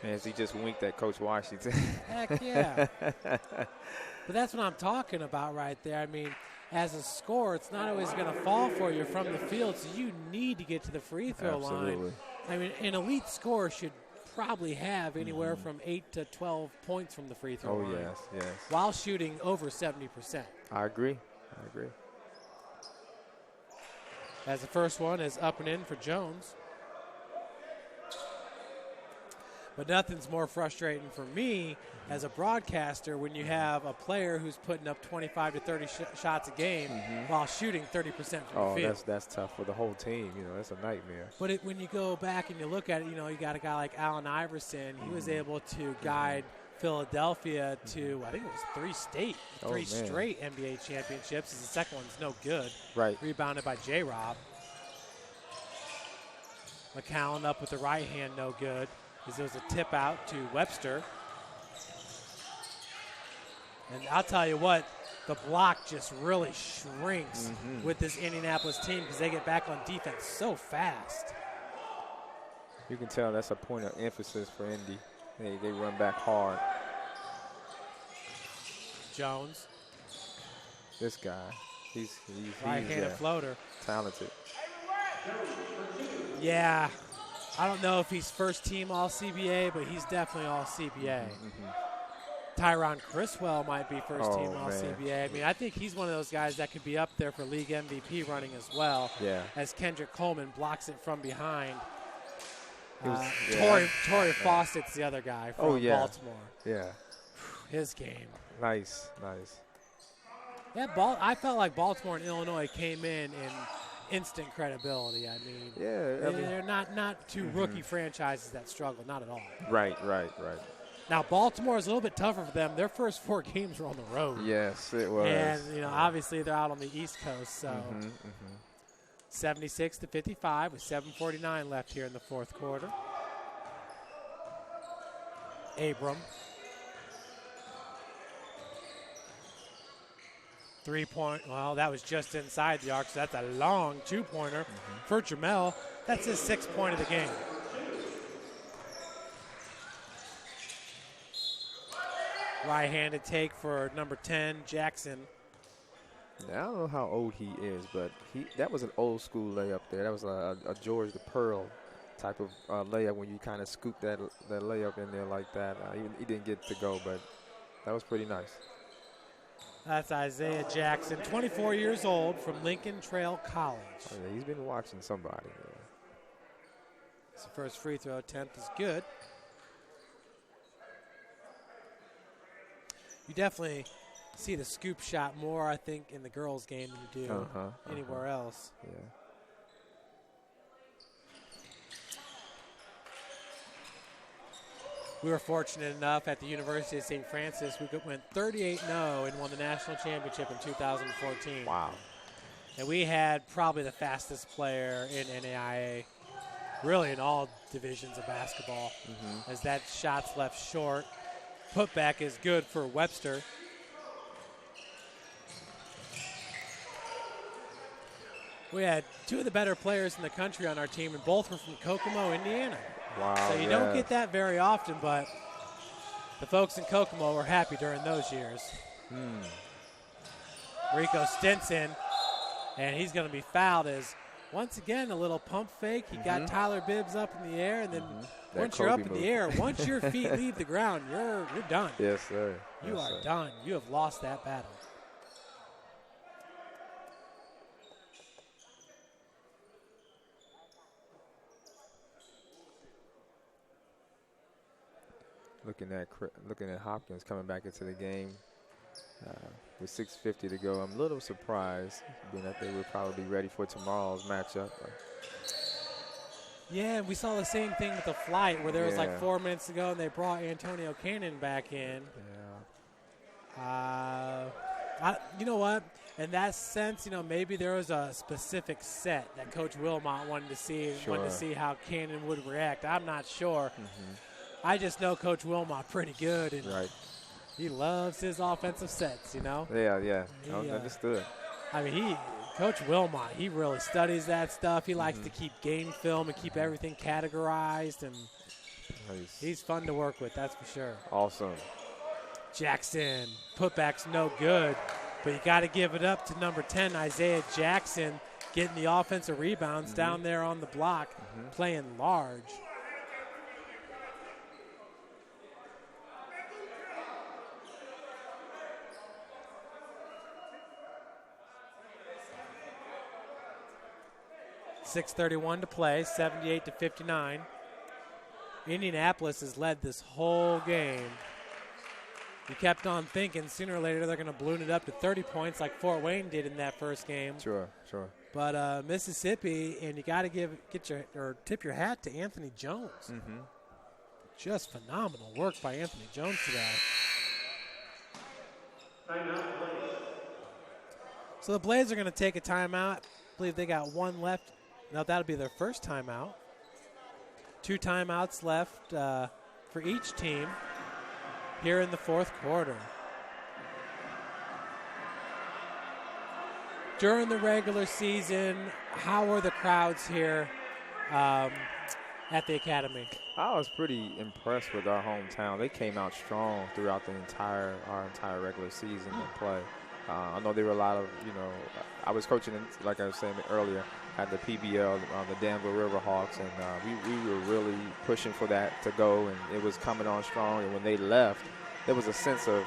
S2: And as he just winked at Coach Washington.
S1: Heck yeah. But that's what I'm talking about right there. I mean, as a scorer, it's not always going to fall for you from the field, so you need to get to the free throw line. I mean, an elite scorer should probably have anywhere from 8 to 12 points from the free throw line.
S2: Oh, yes.
S1: While shooting over 70%.
S2: I agree.
S1: As the first one is up and in for Jones. But nothing's more frustrating for me as a broadcaster when you have a player who's putting up 25 to 30 shots a game while shooting 30% from the field.
S2: That's tough for the whole team. You know, that's a nightmare.
S1: But when you go back and you look at it, you know, you got a guy like Allen Iverson. He was able to guide Philadelphia to, I think it was 3 straight NBA championships. The second one's no good. Rebounded by J-Rob. McCallum up with the right hand, no good. Because there was a tip out to Webster. And I'll tell you what, the block just really shrinks with this Indianapolis team because they get back on defense so fast.
S2: You can tell that's a point of emphasis for Indy. They run back hard.
S1: Jones.
S2: This guy, he's
S1: right-handed floater.
S2: Talented.
S1: Yeah. I don't know if he's first team All-CBA, but he's definitely All-CBA. Tyron Criswell might be first team All-CBA. I mean, I think he's one of those guys that could be up there for league MVP running as well. As Kendrick Coleman blocks it from Baltimore. Torrey Fawcett's the other guy from Baltimore. His game.
S2: Nice.
S1: Yeah, I felt like Baltimore and Illinois came in and instant credibility. I mean,
S2: Yeah,
S1: they're not two rookie franchises that struggle, not at all.
S2: Right.
S1: Now, Baltimore is a little bit tougher for them. Their first 4 games were on the road.
S2: Yes, it was.
S1: And, obviously they're out on the East Coast, so 76-55 with 7:49 left here in the fourth quarter. Abram. 3-point, well, that was just inside the arc, so that's a long 2-pointer for Jamel. That's his 6th point of the game. Right-handed take for number 10, Jackson.
S2: Now, I don't know how old he is, but that was an old school layup there. That was a George the Pearl type of layup when you kind of scoop that layup in there like that. He didn't get to go, but that was pretty nice.
S1: That's Isaiah Jackson, 24 years old, from Lincoln Trail College.
S2: Oh, yeah, he's been watching somebody. Yeah.
S1: His first free throw attempt is good. You definitely see the scoop shot more, I think, in the girls' game than you do anywhere else.
S2: Yeah.
S1: We were fortunate enough at the University of St. Francis. We went 38-0 and won the national championship in 2014.
S2: Wow.
S1: And we had probably the fastest player in NAIA, really in all divisions of basketball, as that shot's left short. Putback is good for Webster. We had 2 of the better players in the country on our team, and both were from Kokomo, Indiana.
S2: Wow.
S1: So you don't get that very often, but the folks in Kokomo were happy during those years. Rico Stinson, and he's going to be fouled as, once again, a little pump fake. He got Tyler Bibbs up in the air, and then once you're up in the air, once your feet leave the ground, you're done.
S2: Yes, sir.
S1: You are done. You have lost that battle.
S2: Looking at Hopkins coming back into the game with 6:50 to go. I'm a little surprised, being that they would probably be ready for tomorrow's matchup.
S1: Yeah, we saw the same thing with the Flite, where there was like 4 minutes to go, and they brought Antonio Cannon back in. You know what? In that sense, maybe there was a specific set that Coach Wilmot wanted to see how Cannon would react. I'm not sure. I just know Coach Wilmot pretty good, and he loves his offensive sets,
S2: Yeah. Understood.
S1: I mean, Coach Wilmot, he really studies that stuff. He likes to keep game film and keep everything categorized, and he's fun to work with, that's for sure.
S2: Awesome.
S1: Jackson, putback's no good, but you got to give it up to number 10, Isaiah Jackson, getting the offensive rebounds down there on the block, playing large. .6:31 to play, 78-59. Indianapolis has led this whole game. You kept on thinking sooner or later they're going to balloon it up to 30 points like Fort Wayne did in that first game.
S2: Sure.
S1: But Mississippi, and you got to tip your hat to Anthony Jones. Just phenomenal work by Anthony Jones today. So the Blades are going to take a timeout. I believe they got 1 left. Now that'll be their first timeout. 2 timeouts left for each team here in the fourth quarter. During the regular season, how were the crowds here at the Academy?
S2: I was pretty impressed with our hometown. They came out strong throughout our entire regular season and play. I know there were a lot of, I was coaching, like I was saying earlier, at the PBL, the Danville Riverhawks, and we were really pushing for that to go, and it was coming on strong. And when they left, there was a sense of,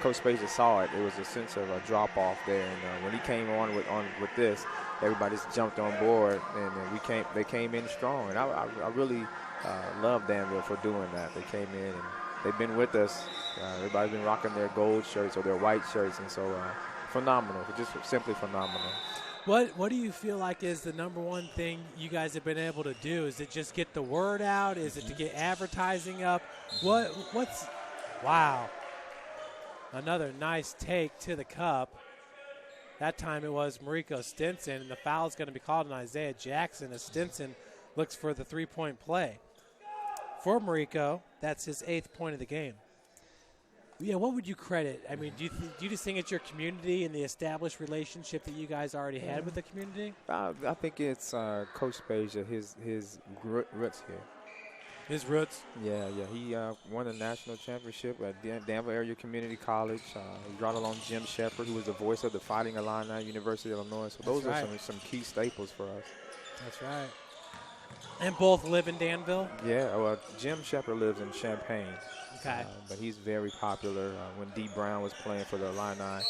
S2: Coach Spazier saw it, there was a sense of a drop-off there. And when he came on with this, everybody just jumped on board, and they came in strong. And I really love Danville for doing that. They came in, and they've been with us. Everybody's been rocking their gold shirts or their white shirts, and so phenomenal, just simply phenomenal.
S1: What do you feel like is the number one thing you guys have been able to do? Is it just get the word out? Is it to get advertising up? Wow. Another nice take to the cup. That time it was Mariko Stinson, and the foul is going to be called on Isaiah Jackson as Stinson looks for the three-point play. For Mariko, that's his 8th point of the game. Yeah, what would you credit? I mean, do you just think it's your community and the established relationship that you guys already had with the community?
S2: I think it's Coach Spazier, his roots here.
S1: His roots?
S2: Yeah. He won a national championship at Danville Area Community College. He brought along Jim Shepard, who was the voice of the Fighting Illini, University of Illinois. So those are some key staples for us.
S1: That's right. And both live in Danville?
S2: Yeah, well, Jim Shepard lives in Champaign.
S1: Okay.
S2: But he's very popular. When D. Brown was playing for the Illini,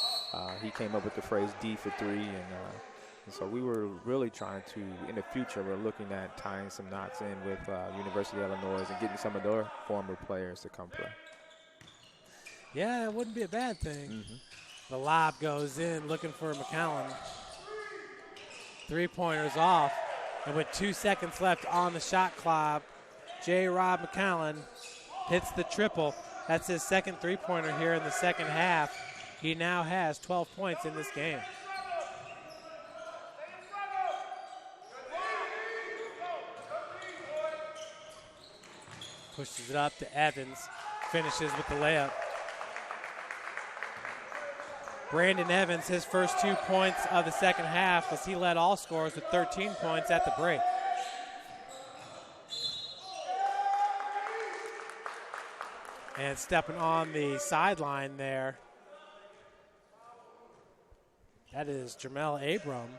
S2: he came up with the phrase D for 3. And so we were really trying to, in the future, we're looking at tying some knots in with University of Illinois and getting some of their former players to come play.
S1: Yeah, it wouldn't be a bad thing.
S2: Mm-hmm.
S1: The lob goes in looking for McCallum. Three-pointers off. And with 2 seconds left on the shot clock, J. Rob McCallum hits the triple. That's his second three-pointer here in the second half. He now has 12 points in this game. Pushes it up to Evans. Finishes with the layup. Brandon Evans, his first 2 points of the second half as he led all scorers with 13 points at the break. And stepping on the sideline there, that is Jamel Abram.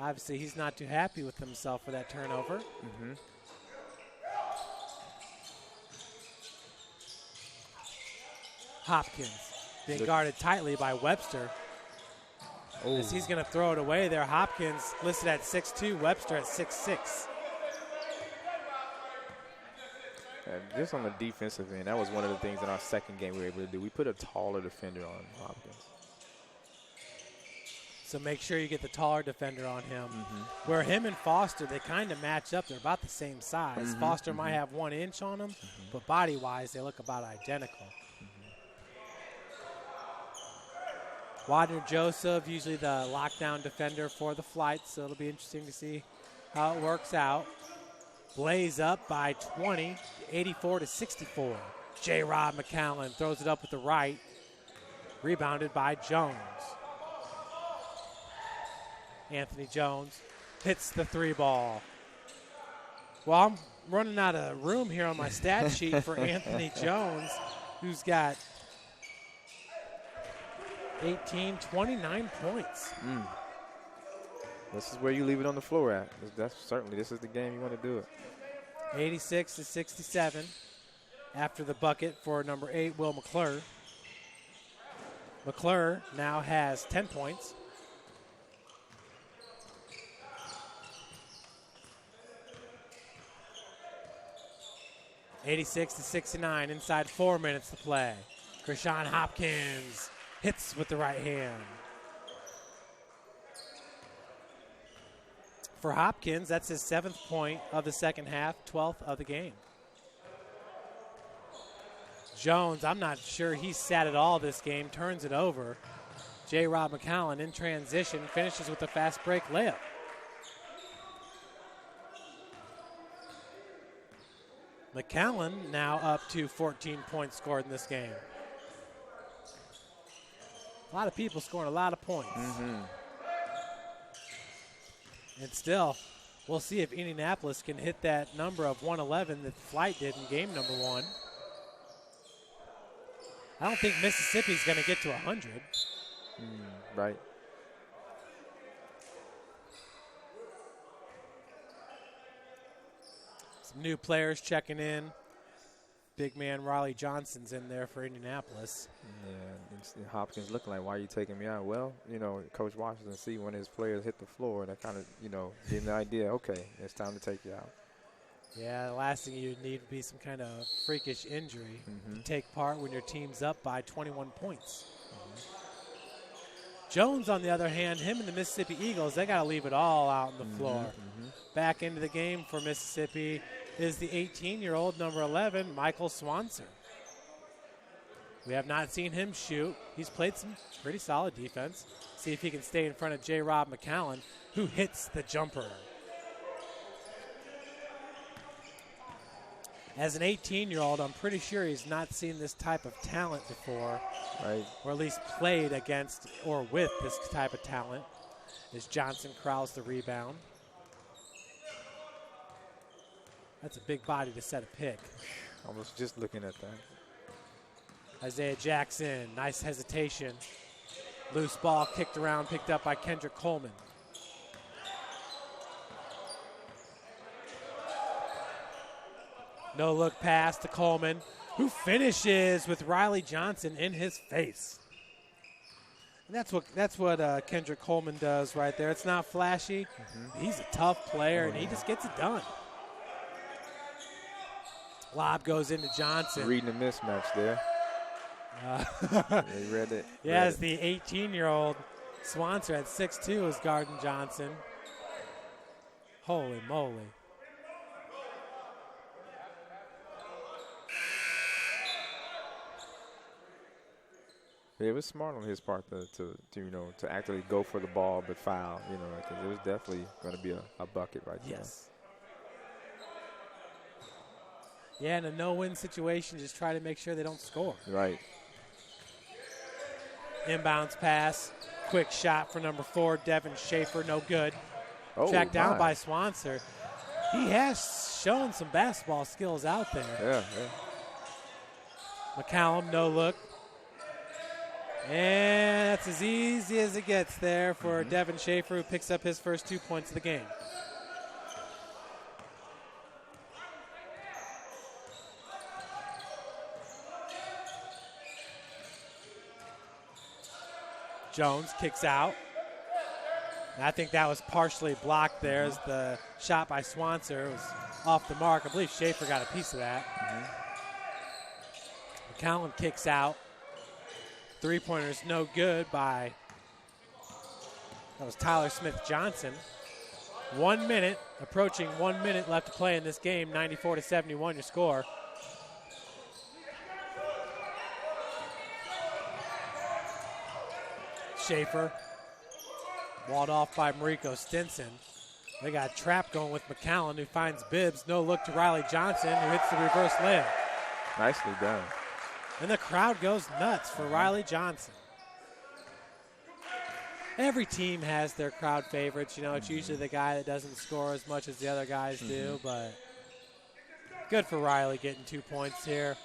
S1: Obviously, he's not too happy with himself for that turnover.
S2: Mm-hmm.
S1: Hopkins being guarded tightly by Webster. As he's going to throw it away there. Hopkins listed at 6'2", Webster at 6'6".
S2: Just on the defensive end, that was one of the things in our second game we were able to do. We put a taller defender on Hopkins.
S1: So make sure you get the taller defender on him.
S2: Mm-hmm.
S1: Where him and Foster, they kind of match up. They're about the same size.
S2: Mm-hmm.
S1: Foster might have 1 inch on him, but body-wise, they look about identical. Wadner Joseph, usually the lockdown defender for the Flite, so it'll be interesting to see how it works out. Blaze up by 20, 84-64. J. Rob McCallum throws it up with the right. Rebounded by Jones. Anthony Jones hits the 3 ball. Well, I'm running out of room here on my stat sheet for Anthony Jones, who's got 29 points.
S2: This is where you leave it on the floor at. This is the game you want to do it.
S1: 86-67 after the bucket for number 8, Will McClure. McClure now has 10 points. (86-69) inside 4 minutes to play. Krishan Hopkins hits with the right hand. For Hopkins, that's his 7th point of the second half, 12th of the game. Jones, I'm not sure he's sat at all this game, turns it over. J. Rob McCallum in transition, finishes with a fast break layup. McCallum now up to 14 points scored in this game. A lot of people scoring a lot of points. And still, we'll see if Indianapolis can hit that number of 111 that Flite did in game number 1. I don't think Mississippi's going to get to 100.
S2: Right.
S1: Some new players checking in. Big man Raleigh Johnson's in there for Indianapolis.
S2: Yeah, Hopkins looking like, why are you taking me out? Well, Coach Washington see when his players hit the floor, that kind of, give him the idea, okay, it's time to take you out.
S1: Yeah, the last thing you need would be some kind of freakish injury to take part when your team's up by 21 points. Jones, on the other hand, him and the Mississippi Eagles, they got to leave it all out on the floor. Back into the game for Mississippi is the 18-year-old, number 11, Michael Swanser. We have not seen him shoot. He's played some pretty solid defense. See if he can stay in front of J. Rob McCallum, who hits the jumper. As an 18-year-old, I'm pretty sure he's not seen this type of talent before,
S2: right?
S1: Or at least played against or with this type of talent. As Johnson crowds the rebound. That's a big body to set a pick.
S2: I was just looking at that.
S1: Isaiah Jackson, nice hesitation. Loose ball kicked around, picked up by Kendrick Coleman. No look pass to Coleman, who finishes with Riley Johnson in his face. And that's what Kendrick Coleman does right there. It's not flashy. He's a tough player, and he just gets it done. Lob goes into Johnson.
S2: Reading the mismatch there. They read it.
S1: Yeah, as the 18-year-old Swanser at 6'2" is guarding Johnson. Holy moly.
S2: It was smart on his part to actually go for the ball but foul, because it was definitely going to be a bucket right there.
S1: Yes. Yeah, in a no-win situation, just try to make sure they don't score.
S2: Right.
S1: Inbounds pass, quick shot for number 4, Devin Schaefer, no good.
S2: Oh,
S1: tracked down by Swanser. He has shown some basketball skills out there.
S2: Yeah.
S1: McCallum, no look. And that's as easy as it gets there for Devin Schaefer, who picks up his first 2 points of the game. Jones kicks out. And I think that was partially blocked there as the shot by Swanser was off the mark. I believe Schaefer got a piece of that. McCallum kicks out. Three-pointer's no good by, that was Tyler Smith-Johnson. 1 minute, approaching 1 minute left to play in this game. 94-71 your score. Schaefer, walled off by Mariko Stinson. They got a trap going with McCallum, who finds Bibbs. No look to Riley Johnson, who hits the reverse layup.
S2: Nicely done.
S1: And the crowd goes nuts for Riley Johnson. Every team has their crowd favorites. It's usually the guy that doesn't score as much as the other guys do, but good for Riley getting 2 points here.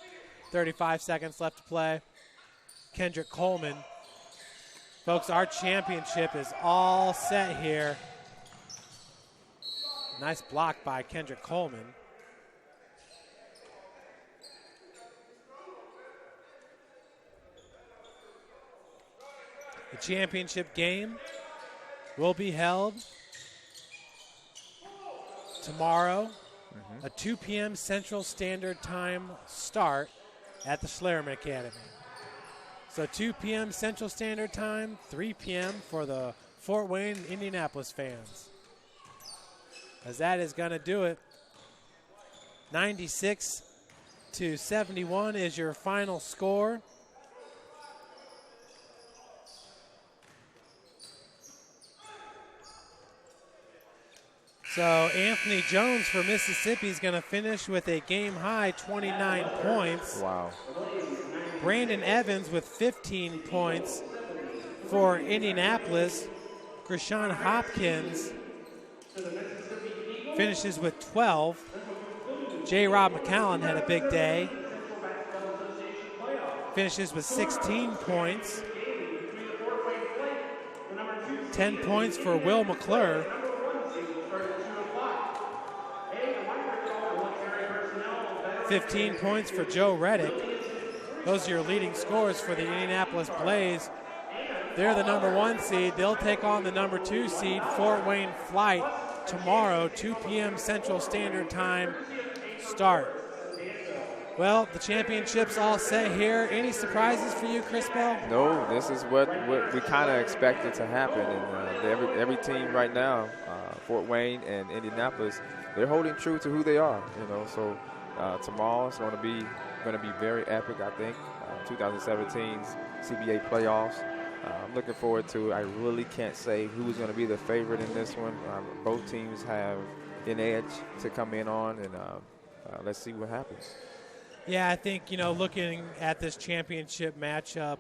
S1: 35 seconds left to play. Kendrick Coleman. Folks, our championship is all set here. Nice block by Kendrick Coleman. The championship game will be held tomorrow, a 2 p.m. Central Standard Time start at the Schlerman Academy. So 2 p.m. Central Standard Time, 3 p.m. for the Fort Wayne Indianapolis fans. As that is going to do it. 96-71 is your final score. So Anthony Jones for Mississippi is going to finish with a game-high 29 points.
S2: Wow.
S1: Brandon Evans with 15 points for Indianapolis. Krishan Hopkins finishes with 12. J. Rob McCallum had a big day. Finishes with 16 points. 10 points for Will McClure. 15 points for Joe Reddick. Those are your leading scores for the Indianapolis Blaze. They're the number 1 seed. They'll take on the number 2 seed, Fort Wayne Flite, tomorrow, 2 p.m. Central Standard Time start. Well, the championship's all set here. Any surprises for you, Chris Bell?
S2: No, this is what we kind of expected to happen. And every team right now, Fort Wayne and Indianapolis, they're holding true to who they are. So tomorrow is going to be very epic. I think 2017's CBA playoffs. I'm looking forward to it. I really can't say who's going to be the favorite in this one. Both teams have an edge to come in on, and let's see what happens.
S1: Yeah, I think, looking at this championship matchup,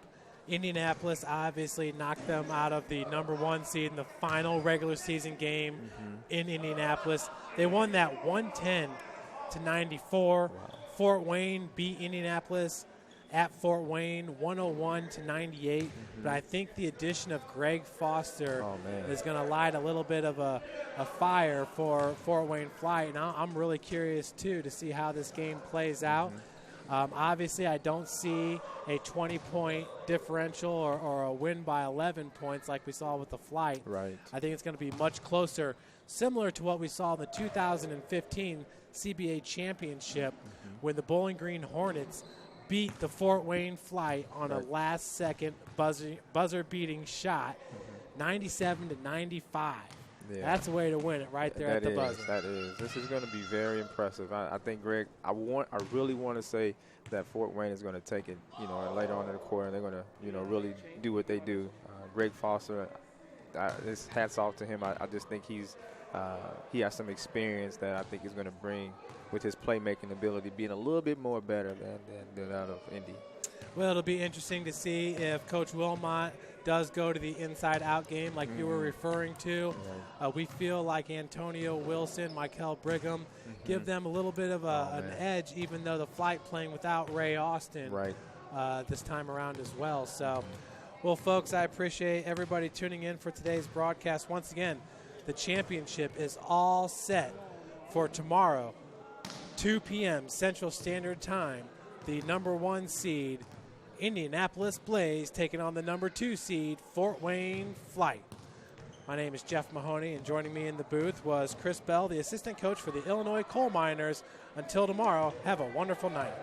S1: Indianapolis obviously knocked them out of the number 1 seed in the final regular season game in Indianapolis. They won that 110-94. Wow. Fort Wayne beat Indianapolis at Fort Wayne 101-98. But I think the addition of Greg Foster is going to light a little bit of a fire for Fort Wayne Flite. And I'm really curious, too, to see how this game plays out. Obviously, I don't see a 20-point differential or a win by 11 points like we saw with the Flite.
S2: Right.
S1: I think it's going to be much closer, similar to what we saw in the 2015 CBA championship when the Bowling Green Hornets beat the Fort Wayne Flite on a last-second buzzer-beating shot, 97-95. Yeah. That's a way to win it right there at the buzzer.
S2: That is. This is going to be very impressive. I think, Greg, I really want to say that Fort Wayne is going to take it, later on in the quarter. They're going to, really do what they do. Greg Foster, his hats off to him. I just think he has some experience that I think is going to bring with his playmaking ability, being a little bit more better than out of Indy.
S1: Well, it'll be interesting to see if Coach Wilmot does go to the inside-out game like you were referring to. We feel like Antonio Wilson, Michael Brigham, give them a little bit of an edge, even though the Flite playing without Ray Austin this time around as well. So, well, folks, I appreciate everybody tuning in for today's broadcast. Once again, the championship is all set for tomorrow, 2 p.m. Central Standard Time. The number 1 seed, Indianapolis Blaze, taking on the number 2 seed, Fort Wayne Flite. My name is Jeff Mahoney, and joining me in the booth was Chris Bell, the assistant coach for the Illinois Coal Miners. Until tomorrow, have a wonderful night.